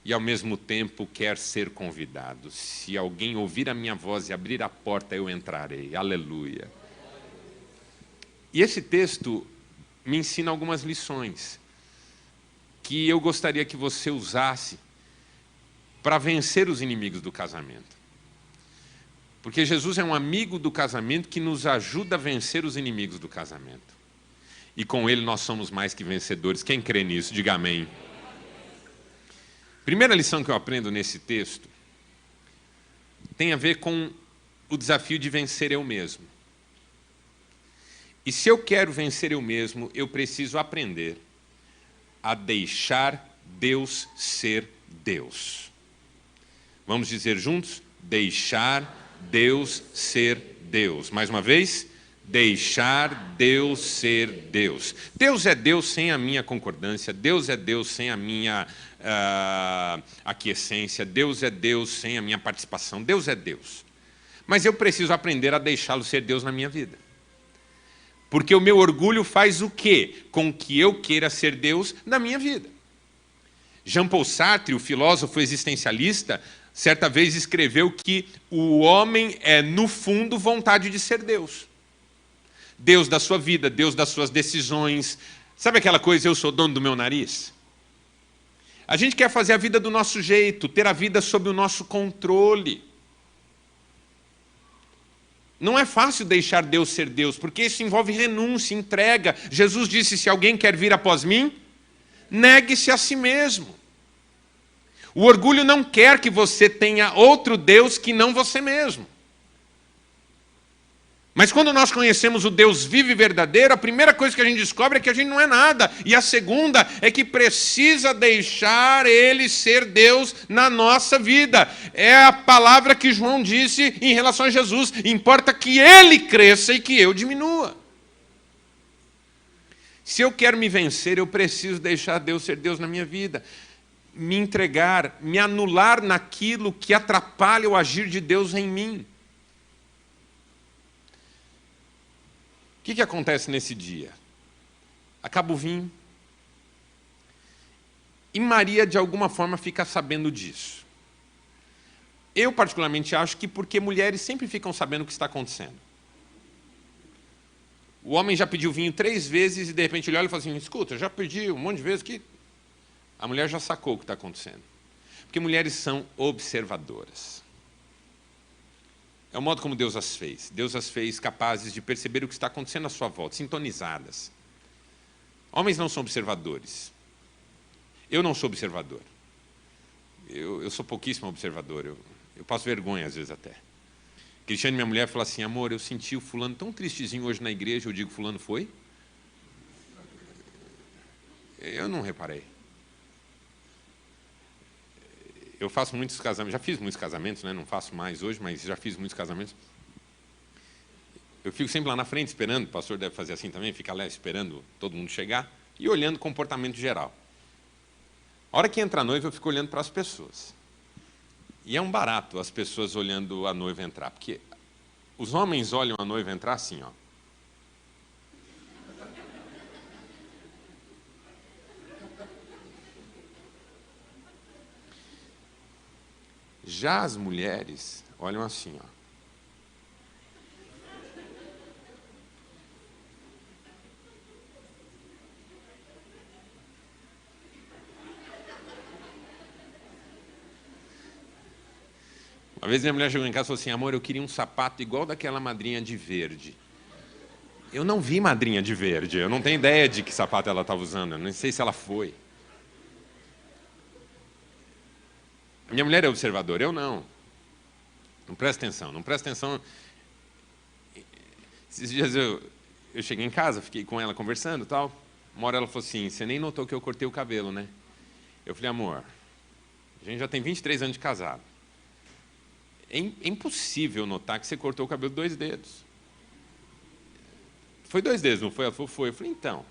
e ao mesmo tempo quer ser convidado. Se alguém ouvir a minha voz e abrir a porta, eu entrarei. Aleluia. E esse texto me ensina algumas lições que eu gostaria que você usasse para vencer os inimigos do casamento. Porque Jesus é um amigo do casamento que nos ajuda a vencer os inimigos do casamento. E com ele nós somos mais que vencedores. Quem crê nisso, diga amém. Primeira lição que eu aprendo nesse texto tem a ver com o desafio de vencer eu mesmo. E se eu quero vencer eu mesmo, eu preciso aprender a deixar Deus ser Deus. Vamos dizer juntos? Deixar Deus ser Deus. Mais uma vez, deixar Deus ser Deus. Deus é Deus sem a minha concordância, Deus é Deus sem a minha aquiescência, Deus é Deus sem a minha participação, Deus é Deus. Mas eu preciso aprender a deixá-lo ser Deus na minha vida. Porque o meu orgulho faz o quê? Com que eu queira ser Deus na minha vida. Jean-Paul Sartre, o filósofo existencialista, certa vez escreveu que o homem é, no fundo, vontade de ser Deus. Deus da sua vida, Deus das suas decisões. Sabe aquela coisa, eu sou dono do meu nariz? A gente quer fazer a vida do nosso jeito, ter a vida sob o nosso controle. Não é fácil deixar Deus ser Deus, porque isso envolve renúncia, entrega. Jesus disse, se alguém quer vir após mim, negue-se a si mesmo. O orgulho não quer que você tenha outro Deus que não você mesmo. Mas quando nós conhecemos o Deus vivo e verdadeiro, a primeira coisa que a gente descobre é que a gente não é nada. E a segunda é que precisa deixar Ele ser Deus na nossa vida. É a palavra que João disse em relação a Jesus. Importa que Ele cresça e que eu diminua. Se eu quero me vencer, eu preciso deixar Deus ser Deus na minha vida. Me entregar, me anular naquilo que atrapalha o agir de Deus em mim. O que acontece nesse dia? Acaba o vinho. E Maria, de alguma forma, fica sabendo disso. Eu, particularmente, acho que porque mulheres sempre ficam sabendo o que está acontecendo. O homem já pediu vinho 3 vezes e, de repente, ele olha e fala assim, escuta, eu já pedi um monte de vezes que... A mulher já sacou o que está acontecendo. Porque mulheres são observadoras. É o modo como Deus as fez. Deus as fez capazes de perceber o que está acontecendo à sua volta, sintonizadas. Homens não são observadores. Eu não sou observador. Eu sou pouquíssimo observador. Eu passo vergonha, às vezes, até. Cristiane, minha mulher, fala assim, amor, eu senti o fulano tão tristezinho hoje na igreja. Eu digo, fulano foi? Eu não reparei. Eu faço muitos casamentos, já fiz muitos casamentos, né? Não faço mais hoje, mas já fiz muitos casamentos. Eu fico sempre lá na frente esperando, o pastor deve fazer assim também, fica lá esperando todo mundo chegar e olhando o comportamento geral. A hora que entra a noiva, eu fico olhando para as pessoas. E é um barato as pessoas olhando a noiva entrar, porque os homens olham a noiva entrar assim, ó. Já as mulheres olham assim, ó. Uma vez minha mulher chegou em casa e falou assim, amor, eu queria um sapato igual daquela madrinha de verde. Eu não vi madrinha de verde, eu não tenho ideia de que sapato ela estava usando, eu nem sei se ela foi. Minha mulher é observadora, eu não. Não presta atenção, não presta atenção. Esses dias eu cheguei em casa, fiquei com ela conversando e tal. Uma hora ela falou assim, você nem notou que eu cortei o cabelo, né? Eu falei, amor, a gente já tem 23 anos de casado. É impossível notar que você cortou o cabelo 2 dedos. Foi 2 dedos, não foi? Ela falou, foi. Eu falei, então.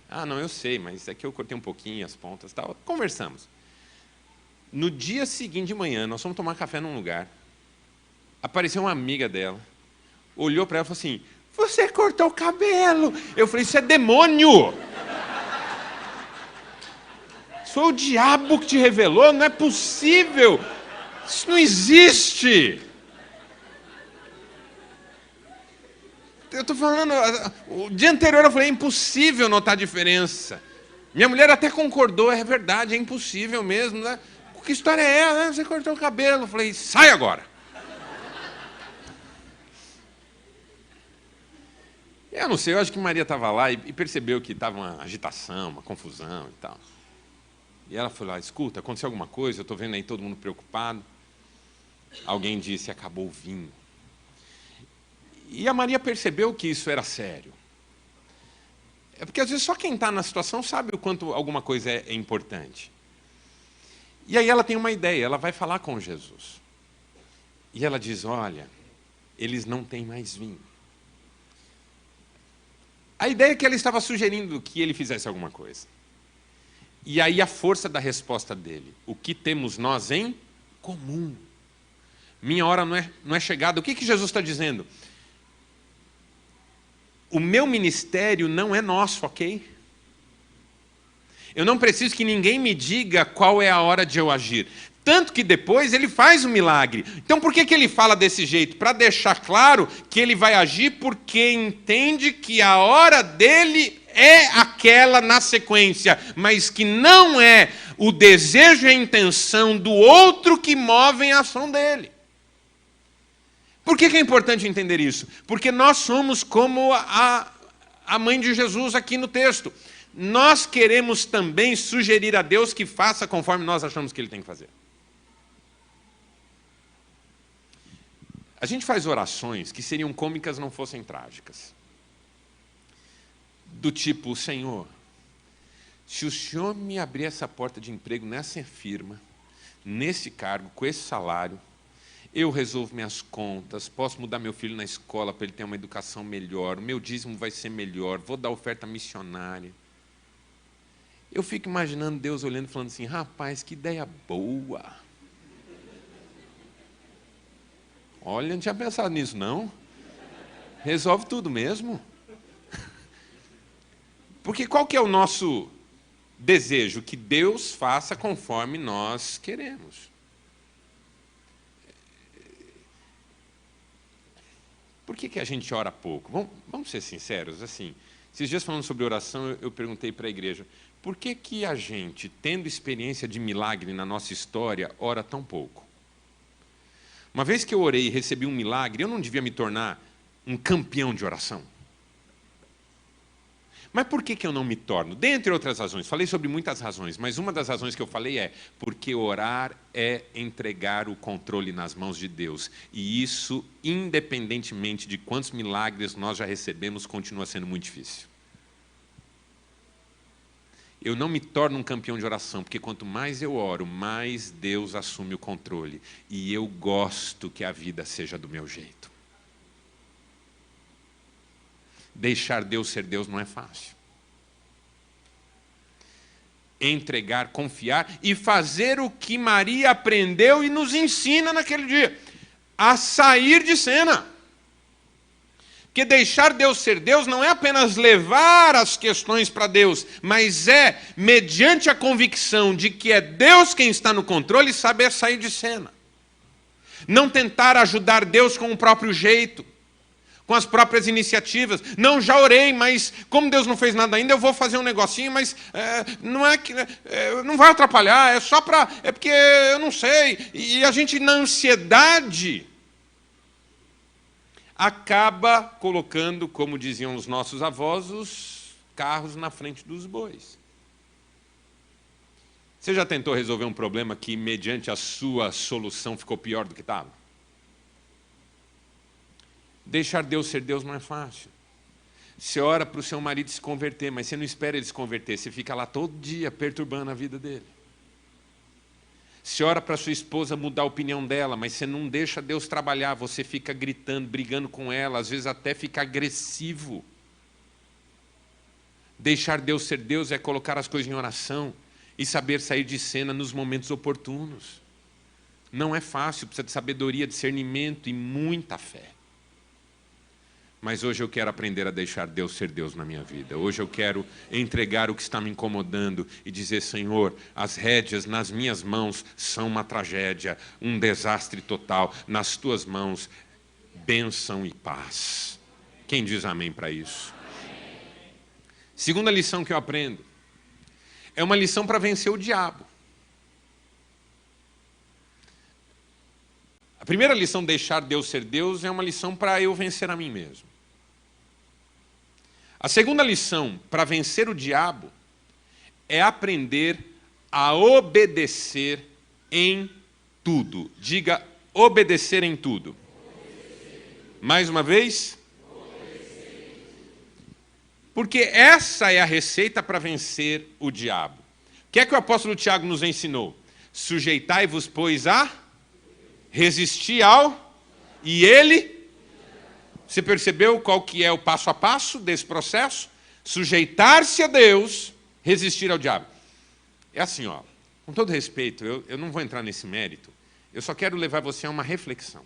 Ah, não, eu sei, mas é que eu cortei um pouquinho as pontas e tal. Conversamos. No dia seguinte de manhã, nós fomos tomar café num lugar. Apareceu uma amiga dela, olhou para ela e falou assim, você cortou o cabelo. Eu falei, isso é demônio. Isso foi o diabo que te revelou, não é possível. Isso não existe. Eu estou falando, o dia anterior eu falei, é impossível notar a diferença. Minha mulher até concordou, é verdade, é impossível mesmo, né? Que história é essa? Você cortou o cabelo. Eu falei, sai agora. Eu não sei, eu acho que Maria estava lá e percebeu que estava uma agitação, uma confusão e tal. E ela foi lá, escuta, aconteceu alguma coisa? Eu estou vendo aí todo mundo preocupado. Alguém disse, acabou o vinho. E a Maria percebeu que isso era sério. É porque às vezes só quem está na situação sabe o quanto alguma coisa é importante. E aí ela tem uma ideia, ela vai falar com Jesus. E ela diz, olha, eles não têm mais vinho. A ideia é que ela estava sugerindo que ele fizesse alguma coisa. E aí a força da resposta dele, o que temos nós em comum? Minha hora não é chegada. O que Jesus está dizendo? O meu ministério não é nosso, ok? Eu não preciso que ninguém me diga qual é a hora de eu agir. Tanto que depois ele faz um milagre. Então por que ele fala desse jeito? Para deixar claro que ele vai agir porque entende que a hora dele é aquela na sequência, mas que não é o desejo e a intenção do outro que movem a ação dele. Por que é importante entender isso? Porque nós somos como a mãe de Jesus aqui no texto. Nós queremos também sugerir a Deus que faça conforme nós achamos que Ele tem que fazer. A gente faz orações que seriam cômicas não fossem trágicas. Do tipo, Senhor, se o Senhor me abrir essa porta de emprego nessa firma, nesse cargo, com esse salário, eu resolvo minhas contas, posso mudar meu filho na escola para ele ter uma educação melhor, o meu dízimo vai ser melhor, vou dar oferta missionária. Eu fico imaginando Deus olhando e falando assim, rapaz, que ideia boa. Olha, não tinha pensado nisso não. Resolve tudo mesmo. Porque qual que é o nosso desejo? Que Deus faça conforme nós queremos. Por que a gente ora pouco? Vamos ser sinceros, assim, esses dias falando sobre oração, eu perguntei para a igreja, por que a gente, tendo experiência de milagre na nossa história, ora tão pouco? Uma vez que eu orei e recebi um milagre, eu não devia me tornar um campeão de oração? Mas por que eu não me torno? Dentre outras razões, falei sobre muitas razões, mas uma das razões que eu falei é porque orar é entregar o controle nas mãos de Deus. E isso, independentemente de quantos milagres nós já recebemos, continua sendo muito difícil. Eu não me torno um campeão de oração, porque quanto mais eu oro, mais Deus assume o controle. E eu gosto que a vida seja do meu jeito. Deixar Deus ser Deus não é fácil. Entregar, confiar e fazer o que Maria aprendeu e nos ensina naquele dia. A sair de cena. Porque deixar Deus ser Deus não é apenas levar as questões para Deus, mas é, mediante a convicção de que é Deus quem está no controle, saber sair de cena. Não tentar ajudar Deus com o próprio jeito, com as próprias iniciativas. Não, já orei, mas como Deus não fez nada ainda, eu vou fazer um negocinho, mas não é que não vai atrapalhar, é porque eu não sei. E a gente, na ansiedade, acaba colocando, como diziam os nossos avós, os carros na frente dos bois. Você já tentou resolver um problema que, mediante a sua solução, ficou pior do que estava? Deixar Deus ser Deus não é fácil. Você ora para o seu marido se converter, mas você não espera ele se converter, você fica lá todo dia perturbando a vida dele. Você ora para a sua esposa mudar a opinião dela, mas você não deixa Deus trabalhar, você fica gritando, brigando com ela, às vezes até fica agressivo. Deixar Deus ser Deus é colocar as coisas em oração e saber sair de cena nos momentos oportunos. Não é fácil, precisa de sabedoria, discernimento e muita fé. Mas hoje eu quero aprender a deixar Deus ser Deus na minha vida. Hoje eu quero entregar o que está me incomodando e dizer, Senhor, as rédeas nas minhas mãos são uma tragédia, um desastre total. Nas tuas mãos, bênção e paz. Quem diz amém para isso? Segunda lição que eu aprendo. É uma lição para vencer o diabo. A primeira lição, deixar Deus ser Deus, é uma lição para eu vencer a mim mesmo. A segunda lição para vencer o diabo é aprender a obedecer em tudo. Diga, obedecer em tudo. Mais uma vez. Porque essa é a receita para vencer o diabo. O que é que o apóstolo Tiago nos ensinou? Sujeitai-vos, pois, a resistir ao, e ele... Você percebeu qual que é o passo a passo desse processo? Sujeitar-se a Deus, resistir ao diabo. É assim, ó, com todo respeito, eu não vou entrar nesse mérito, eu só quero levar você a uma reflexão.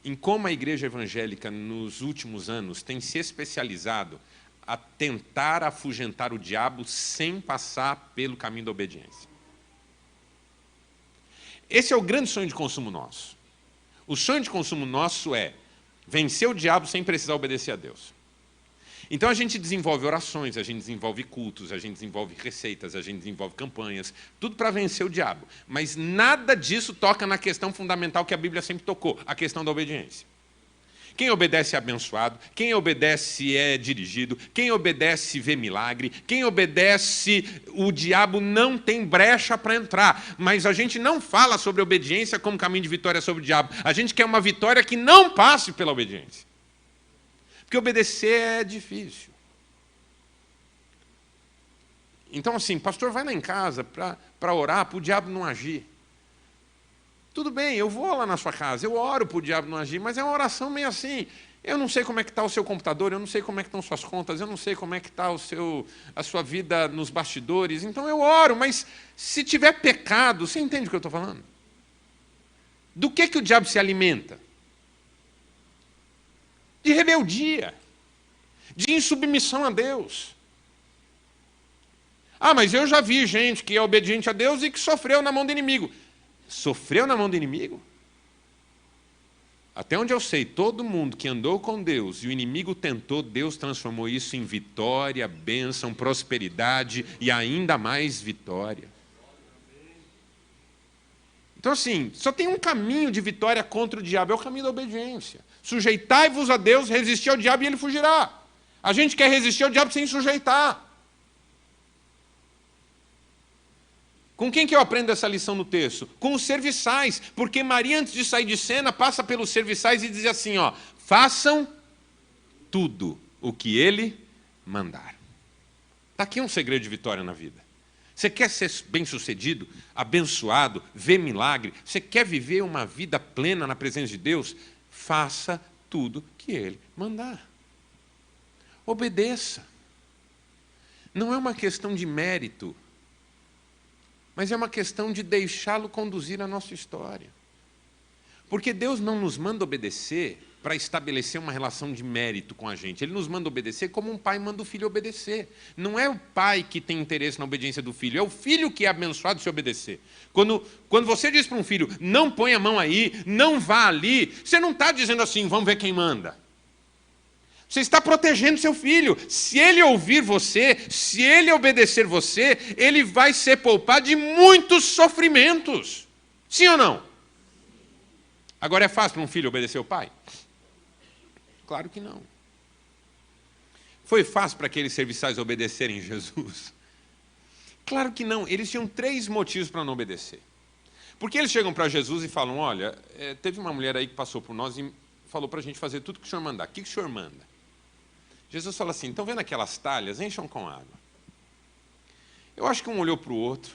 Em como a igreja evangélica, nos últimos anos, tem se especializado a tentar afugentar o diabo sem passar pelo caminho da obediência. Esse é o grande sonho de consumo nosso. O sonho de consumo nosso é vencer o diabo sem precisar obedecer a Deus. Então a gente desenvolve orações, a gente desenvolve cultos, a gente desenvolve receitas, a gente desenvolve campanhas, tudo para vencer o diabo. Mas nada disso toca na questão fundamental que a Bíblia sempre tocou, a questão da obediência. Quem obedece é abençoado, quem obedece é dirigido, quem obedece vê milagre, quem obedece, o diabo não tem brecha para entrar. Mas a gente não fala sobre obediência como caminho de vitória sobre o diabo. A gente quer uma vitória que não passe pela obediência. Porque obedecer é difícil. Então assim, pastor, vai lá em casa para orar, para o diabo não agir. Tudo bem, eu vou lá na sua casa, eu oro para o diabo não agir, mas é uma oração meio assim. Eu não sei como é que está o seu computador, eu não sei como é que estão suas contas, eu não sei como é que está a sua vida nos bastidores. Então eu oro, mas se tiver pecado, você entende o que eu estou falando? Do que o diabo se alimenta? De rebeldia, de insubmissão a Deus. Ah, mas eu já vi gente que é obediente a Deus e que sofreu na mão do inimigo. Sofreu na mão do inimigo? Até onde eu sei, todo mundo que andou com Deus e o inimigo tentou, Deus transformou isso em vitória, bênção, prosperidade e ainda mais vitória. Então assim, só tem um caminho de vitória contra o diabo, é o caminho da obediência. Sujeitai-vos a Deus, resistir ao diabo e ele fugirá. A gente quer resistir ao diabo sem sujeitar. Com quem que eu aprendo essa lição no texto? Com os serviçais, porque Maria, antes de sair de cena, passa pelos serviçais e diz assim, ó, façam tudo o que ele mandar. Está aqui um segredo de vitória na vida. Você quer ser bem-sucedido, abençoado, ver milagre? Você quer viver uma vida plena na presença de Deus? Faça tudo que ele mandar. Obedeça. Não é uma questão de mérito, mas é uma questão de deixá-lo conduzir a nossa história. Porque Deus não nos manda obedecer para estabelecer uma relação de mérito com a gente. Ele nos manda obedecer como um pai manda o filho obedecer. Não é o pai que tem interesse na obediência do filho, é o filho que é abençoado se obedecer. Quando você diz para um filho, não põe a mão aí, não vá ali, você não está dizendo assim, vamos ver quem manda. Você está protegendo seu filho. Se ele ouvir você, se ele obedecer você, ele vai ser poupado de muitos sofrimentos. Sim ou não? Agora é fácil para um filho obedecer o pai? Claro que não. Foi fácil para aqueles serviçais obedecerem Jesus? Claro que não. Eles tinham 3 motivos para não obedecer. Porque eles chegam para Jesus e falam, olha, teve uma mulher aí que passou por nós e falou para a gente fazer tudo que o senhor mandar. O que o senhor manda? Jesus fala assim, estão vendo aquelas talhas? Encham com água. Eu acho que um olhou para o outro.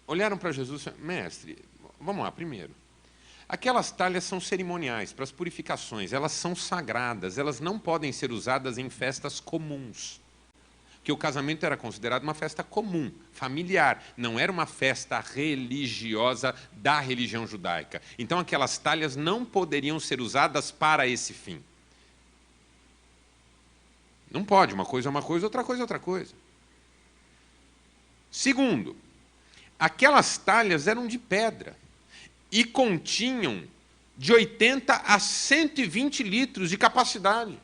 Olharam para Jesus e falaram, mestre, vamos lá, primeiro. Aquelas talhas são cerimoniais, para as purificações. Elas são sagradas, elas não podem ser usadas em festas comuns. Porque o casamento era considerado uma festa comum, familiar. Não era uma festa religiosa da religião judaica. Então aquelas talhas não poderiam ser usadas para esse fim. Não pode, uma coisa é uma coisa, outra coisa é outra coisa. Segundo, aquelas talhas eram de pedra e continham de 80 a 120 litros de capacidade.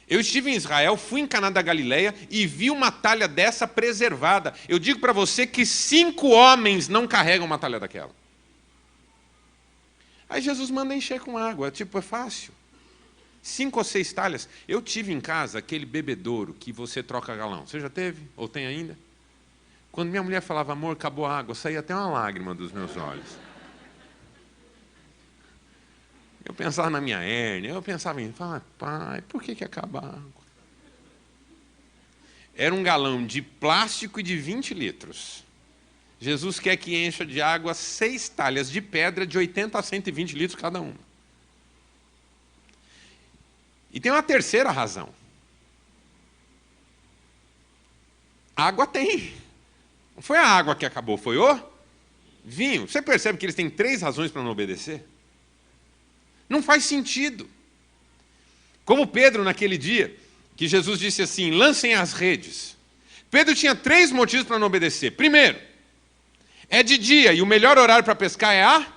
Eu estive em Israel, fui em Caná da Galileia e vi uma talha dessa preservada. Eu digo para você que 5 homens não carregam uma talha daquela. Aí Jesus manda encher com água, é fácil. 5 ou 6 talhas. Eu tive em casa aquele bebedouro que você troca galão. Você já teve? Ou tem ainda? Quando minha mulher falava, amor, acabou a água, saía até uma lágrima dos meus olhos. Eu pensava na minha hérnia, eu pensava em, pai, por que acaba a água? Era um galão de plástico e de 20 litros. Jesus quer que encha de água 6 talhas de pedra de 80 a 120 litros cada uma. E tem uma terceira razão. Água tem. Não foi a água que acabou, foi o vinho. Você percebe que eles têm 3 razões para não obedecer? Não faz sentido. Como Pedro naquele dia, que Jesus disse assim, lancem as redes. Pedro tinha 3 motivos para não obedecer. Primeiro, é de dia e o melhor horário para pescar é a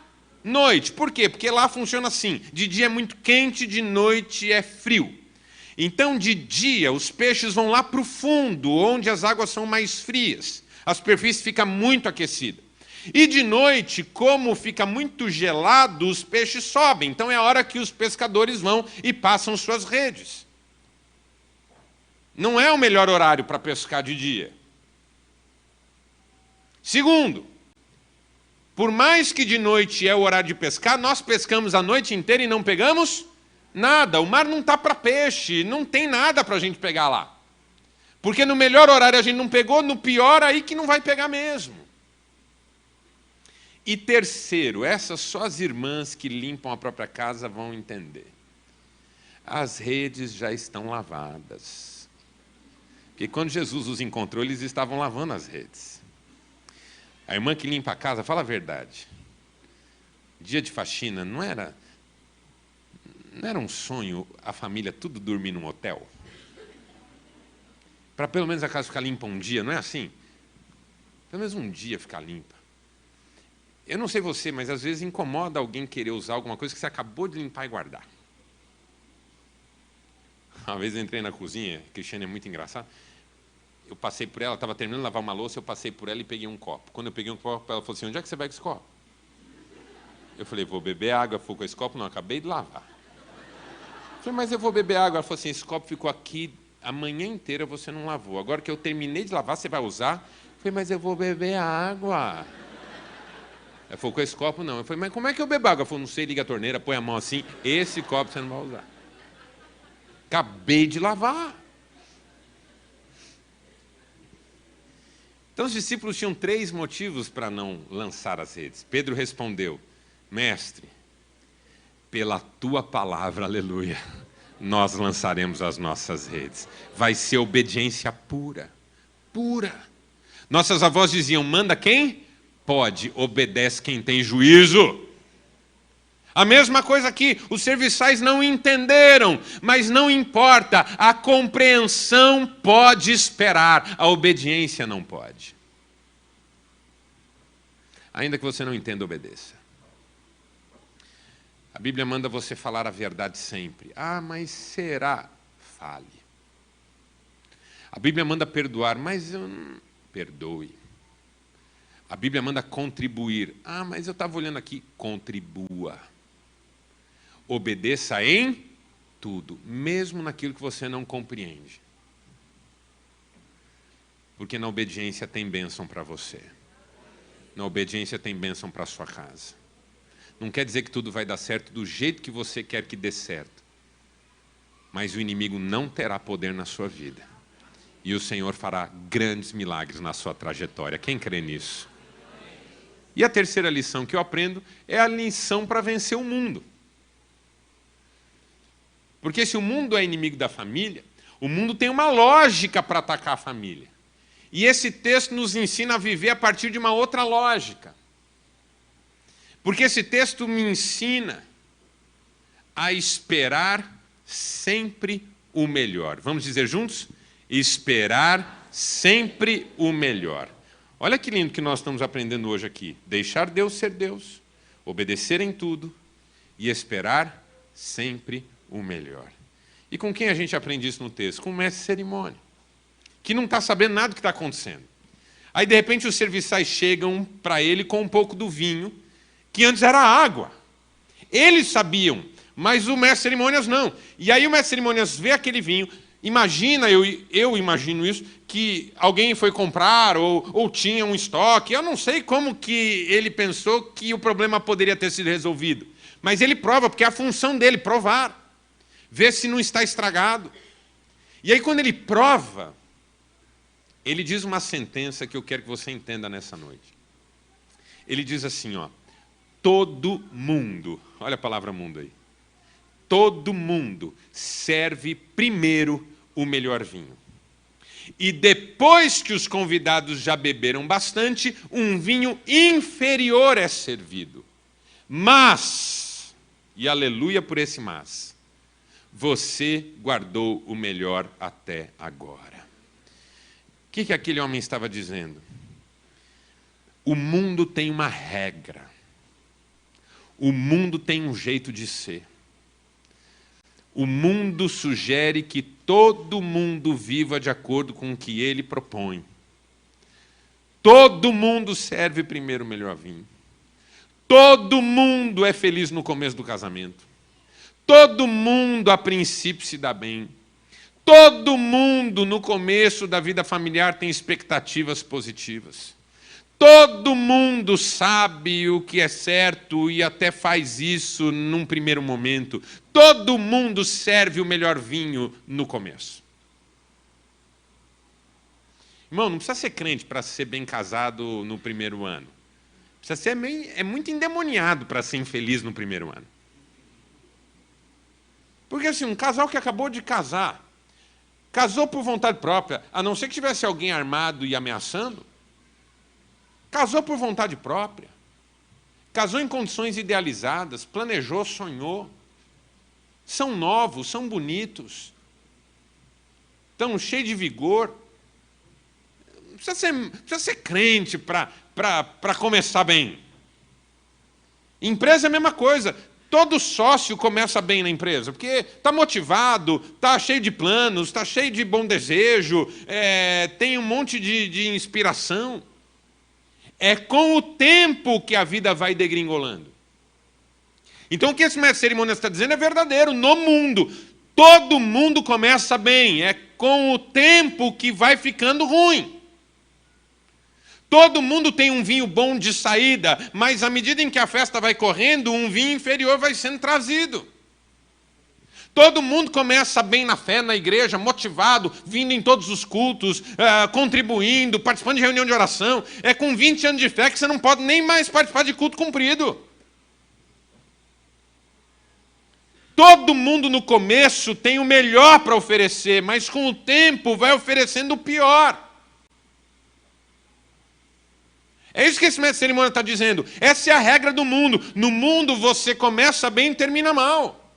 noite. Por quê? Porque lá funciona assim, de dia é muito quente, de noite é frio. Então, de dia, os peixes vão lá para o fundo, onde as águas são mais frias. A superfície fica muito aquecida. E de noite, como fica muito gelado, os peixes sobem. Então, é a hora que os pescadores vão e passam suas redes. Não é o melhor horário para pescar de dia. Segundo, por mais que de noite é o horário de pescar, nós pescamos a noite inteira e não pegamos nada. O mar não está para peixe, não tem nada para a gente pegar lá. Porque no melhor horário a gente não pegou, no pior aí que não vai pegar mesmo. E terceiro, essas só as irmãs que limpam a própria casa vão entender. As redes já estão lavadas. Porque quando Jesus os encontrou, eles estavam lavando as redes. A irmã que limpa a casa, fala a verdade. Dia de faxina, não era um sonho a família tudo dormir num hotel? Para pelo menos a casa ficar limpa um dia, não é assim? Pelo menos um dia ficar limpa. Eu não sei você, mas às vezes incomoda alguém querer usar alguma coisa que você acabou de limpar e guardar. Uma vez eu entrei na cozinha, a Cristiane é muito engraçada, eu passei por ela, estava terminando de lavar uma louça, eu passei por ela e peguei um copo. Quando eu peguei um copo, ela falou assim, onde é que você vai com esse copo? Eu falei, vou beber água, fui com esse copo, não, acabei de lavar. Eu falei, mas eu vou beber água. Ela falou assim, esse copo ficou aqui a manhã inteira, você não lavou. Agora que eu terminei de lavar, você vai usar? Eu falei, mas eu vou beber água. Ela falou, com esse copo não. Eu falei, mas como é que eu bebo água? Ela falou, não sei, liga a torneira, põe a mão assim, esse copo você não vai usar. Acabei de lavar. Então os discípulos tinham 3 motivos para não lançar as redes. Pedro respondeu, mestre, pela tua palavra, aleluia, nós lançaremos as nossas redes. Vai ser obediência pura, pura. Nossas avós diziam, manda quem? Pode, obedece quem tem juízo. A mesma coisa aqui, os serviçais não entenderam, mas não importa, a compreensão pode esperar, a obediência não pode. Ainda que você não entenda, obedeça. A Bíblia manda você falar a verdade sempre. Ah, mas será? Fale. A Bíblia manda perdoar, mas eu não... Perdoe. A Bíblia manda contribuir. Ah, mas eu estava olhando aqui. Contribua. Obedeça em tudo, mesmo naquilo que você não compreende. Porque na obediência tem bênção para você. Na obediência tem bênção para a sua casa. Não quer dizer que tudo vai dar certo do jeito que você quer que dê certo. Mas o inimigo não terá poder na sua vida. E o Senhor fará grandes milagres na sua trajetória. Quem crê nisso? E a terceira lição que eu aprendo é a lição para vencer o mundo. Porque se o mundo é inimigo da família, o mundo tem uma lógica para atacar a família. E esse texto nos ensina a viver a partir de uma outra lógica. Porque esse texto me ensina a esperar sempre o melhor. Vamos dizer juntos? Esperar sempre o melhor. Olha que lindo que nós estamos aprendendo hoje aqui. Deixar Deus ser Deus, obedecer em tudo e esperar sempre o melhor. E com quem a gente aprende isso no texto? Com o mestre de cerimônia, que não está sabendo nada do que está acontecendo. Aí, de repente, os serviçais chegam para ele com um pouco do vinho, que antes era água. Eles sabiam, mas o mestre de cerimônias não. E aí o mestre de cerimônias vê aquele vinho, imagina, eu imagino isso, que alguém foi comprar ou tinha um estoque. Eu não sei como que ele pensou que o problema poderia ter sido resolvido. Mas ele prova, porque é a função dele, provar. Ver se não está estragado. E aí quando ele prova, ele diz uma sentença que eu quero que você entenda nessa noite. Ele diz assim, ó, todo mundo, olha a palavra mundo aí, todo mundo serve primeiro o melhor vinho. E depois que os convidados já beberam bastante, um vinho inferior é servido. Mas, e aleluia por esse mas, você guardou o melhor até agora. O que aquele homem estava dizendo? O mundo tem uma regra. O mundo tem um jeito de ser. O mundo sugere que todo mundo viva de acordo com o que ele propõe. Todo mundo serve primeiro o melhor vinho. Todo mundo é feliz no começo do casamento. Todo mundo, a princípio, se dá bem. Todo mundo, no começo da vida familiar, tem expectativas positivas. Todo mundo sabe o que é certo e até faz isso num primeiro momento. Todo mundo serve o melhor vinho no começo. Irmão, não precisa ser crente para ser bem casado no primeiro ano. Precisa ser muito endemoniado para ser infeliz no primeiro ano. Porque assim, um casal que acabou de casar, casou por vontade própria, a não ser que tivesse alguém armado e ameaçando, casou por vontade própria, casou em condições idealizadas, planejou, sonhou, são novos, são bonitos, estão cheios de vigor. Não precisa ser crente para começar bem. Empresa é a mesma coisa. Todo sócio começa bem na empresa, porque está motivado, está cheio de planos, está cheio de bom desejo, tem um monte de inspiração. É com o tempo que a vida vai degringolando. Então o que esse mestre de cerimônias está dizendo é verdadeiro. No mundo, todo mundo começa bem. É com o tempo que vai ficando ruim. Todo mundo tem um vinho bom de saída, mas à medida em que a festa vai correndo, um vinho inferior vai sendo trazido. Todo mundo começa bem na fé, na igreja, motivado, vindo em todos os cultos, contribuindo, participando de reunião de oração. É com 20 anos de fé que você não pode nem mais participar de culto comprido. Todo mundo no começo tem o melhor para oferecer, mas com o tempo vai oferecendo o pior. É isso que esse mestre de cerimônia está dizendo. Essa é a regra do mundo. No mundo você começa bem e termina mal.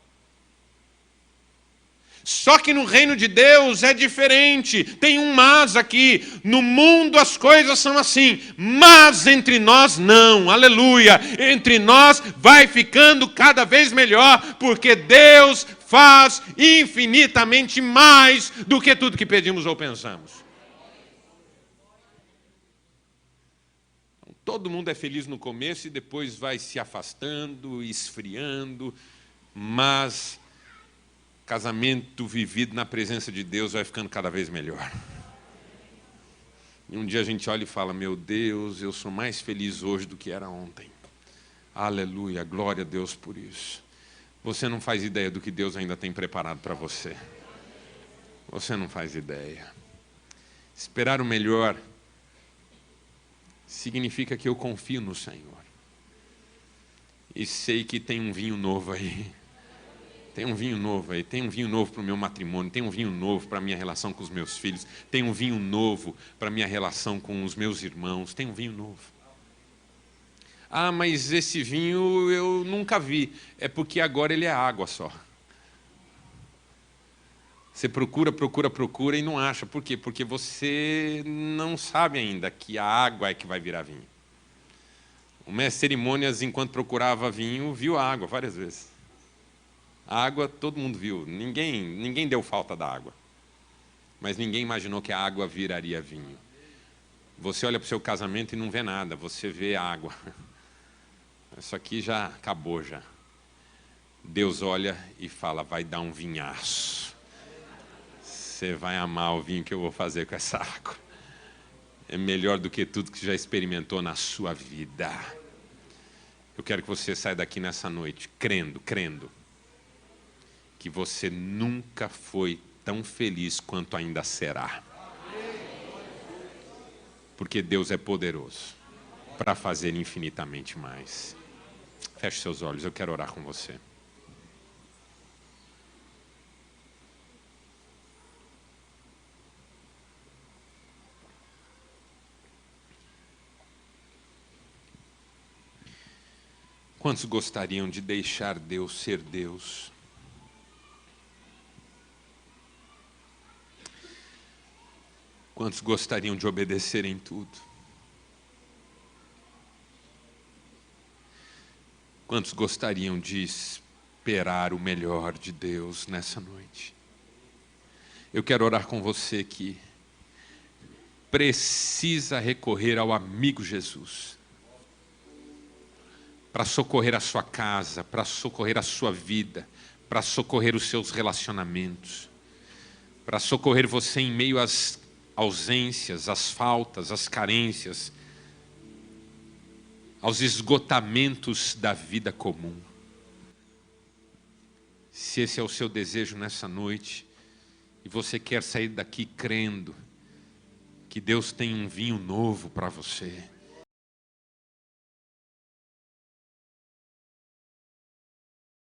Só que no reino de Deus é diferente. Tem um mas aqui. No mundo as coisas são assim, mas entre nós não. Aleluia. Entre nós vai ficando cada vez melhor, porque Deus faz infinitamente mais do que tudo que pedimos ou pensamos. Todo mundo é feliz no começo e depois vai se afastando, esfriando, mas casamento vivido na presença de Deus vai ficando cada vez melhor. E um dia a gente olha e fala, meu Deus, eu sou mais feliz hoje do que era ontem. Aleluia, glória a Deus por isso. Você não faz ideia do que Deus ainda tem preparado para você. Você não faz ideia. Esperar o melhor significa que eu confio no Senhor. E sei que tem um vinho novo aí. Tem um vinho novo aí. Tem um vinho novo para o meu matrimônio. Tem um vinho novo para a minha relação com os meus filhos. Tem um vinho novo para a minha relação com os meus irmãos. Tem um vinho novo. Ah, mas esse vinho eu nunca vi. É porque agora ele é água só. Você procura e não acha. Por quê? Porque você não sabe ainda que a água é que vai virar vinho. O mestre de cerimônias, enquanto procurava vinho, viu a água várias vezes. A água todo mundo viu. Ninguém deu falta da água. Mas ninguém imaginou que a água viraria vinho. Você olha para o seu casamento e não vê nada. Você vê água. Isso aqui já acabou já. Deus olha e fala, vai dar um vinhaço. Você vai amar o vinho que eu vou fazer com essa água. É melhor do que tudo que já experimentou na sua vida. Eu quero que você saia daqui nessa noite crendo que você nunca foi tão feliz quanto ainda será. Porque Deus é poderoso para fazer infinitamente mais. Feche seus olhos, eu quero orar com você. Quantos gostariam de deixar Deus ser Deus? Quantos gostariam de obedecer em tudo? Quantos gostariam de esperar o melhor de Deus nessa noite? Eu quero orar com você que precisa recorrer ao amigo Jesus para socorrer a sua casa, para socorrer a sua vida, para socorrer os seus relacionamentos, para socorrer você em meio às ausências, às faltas, às carências, aos esgotamentos da vida comum. Se esse é o seu desejo nessa noite, e você quer sair daqui crendo que Deus tem um vinho novo para você,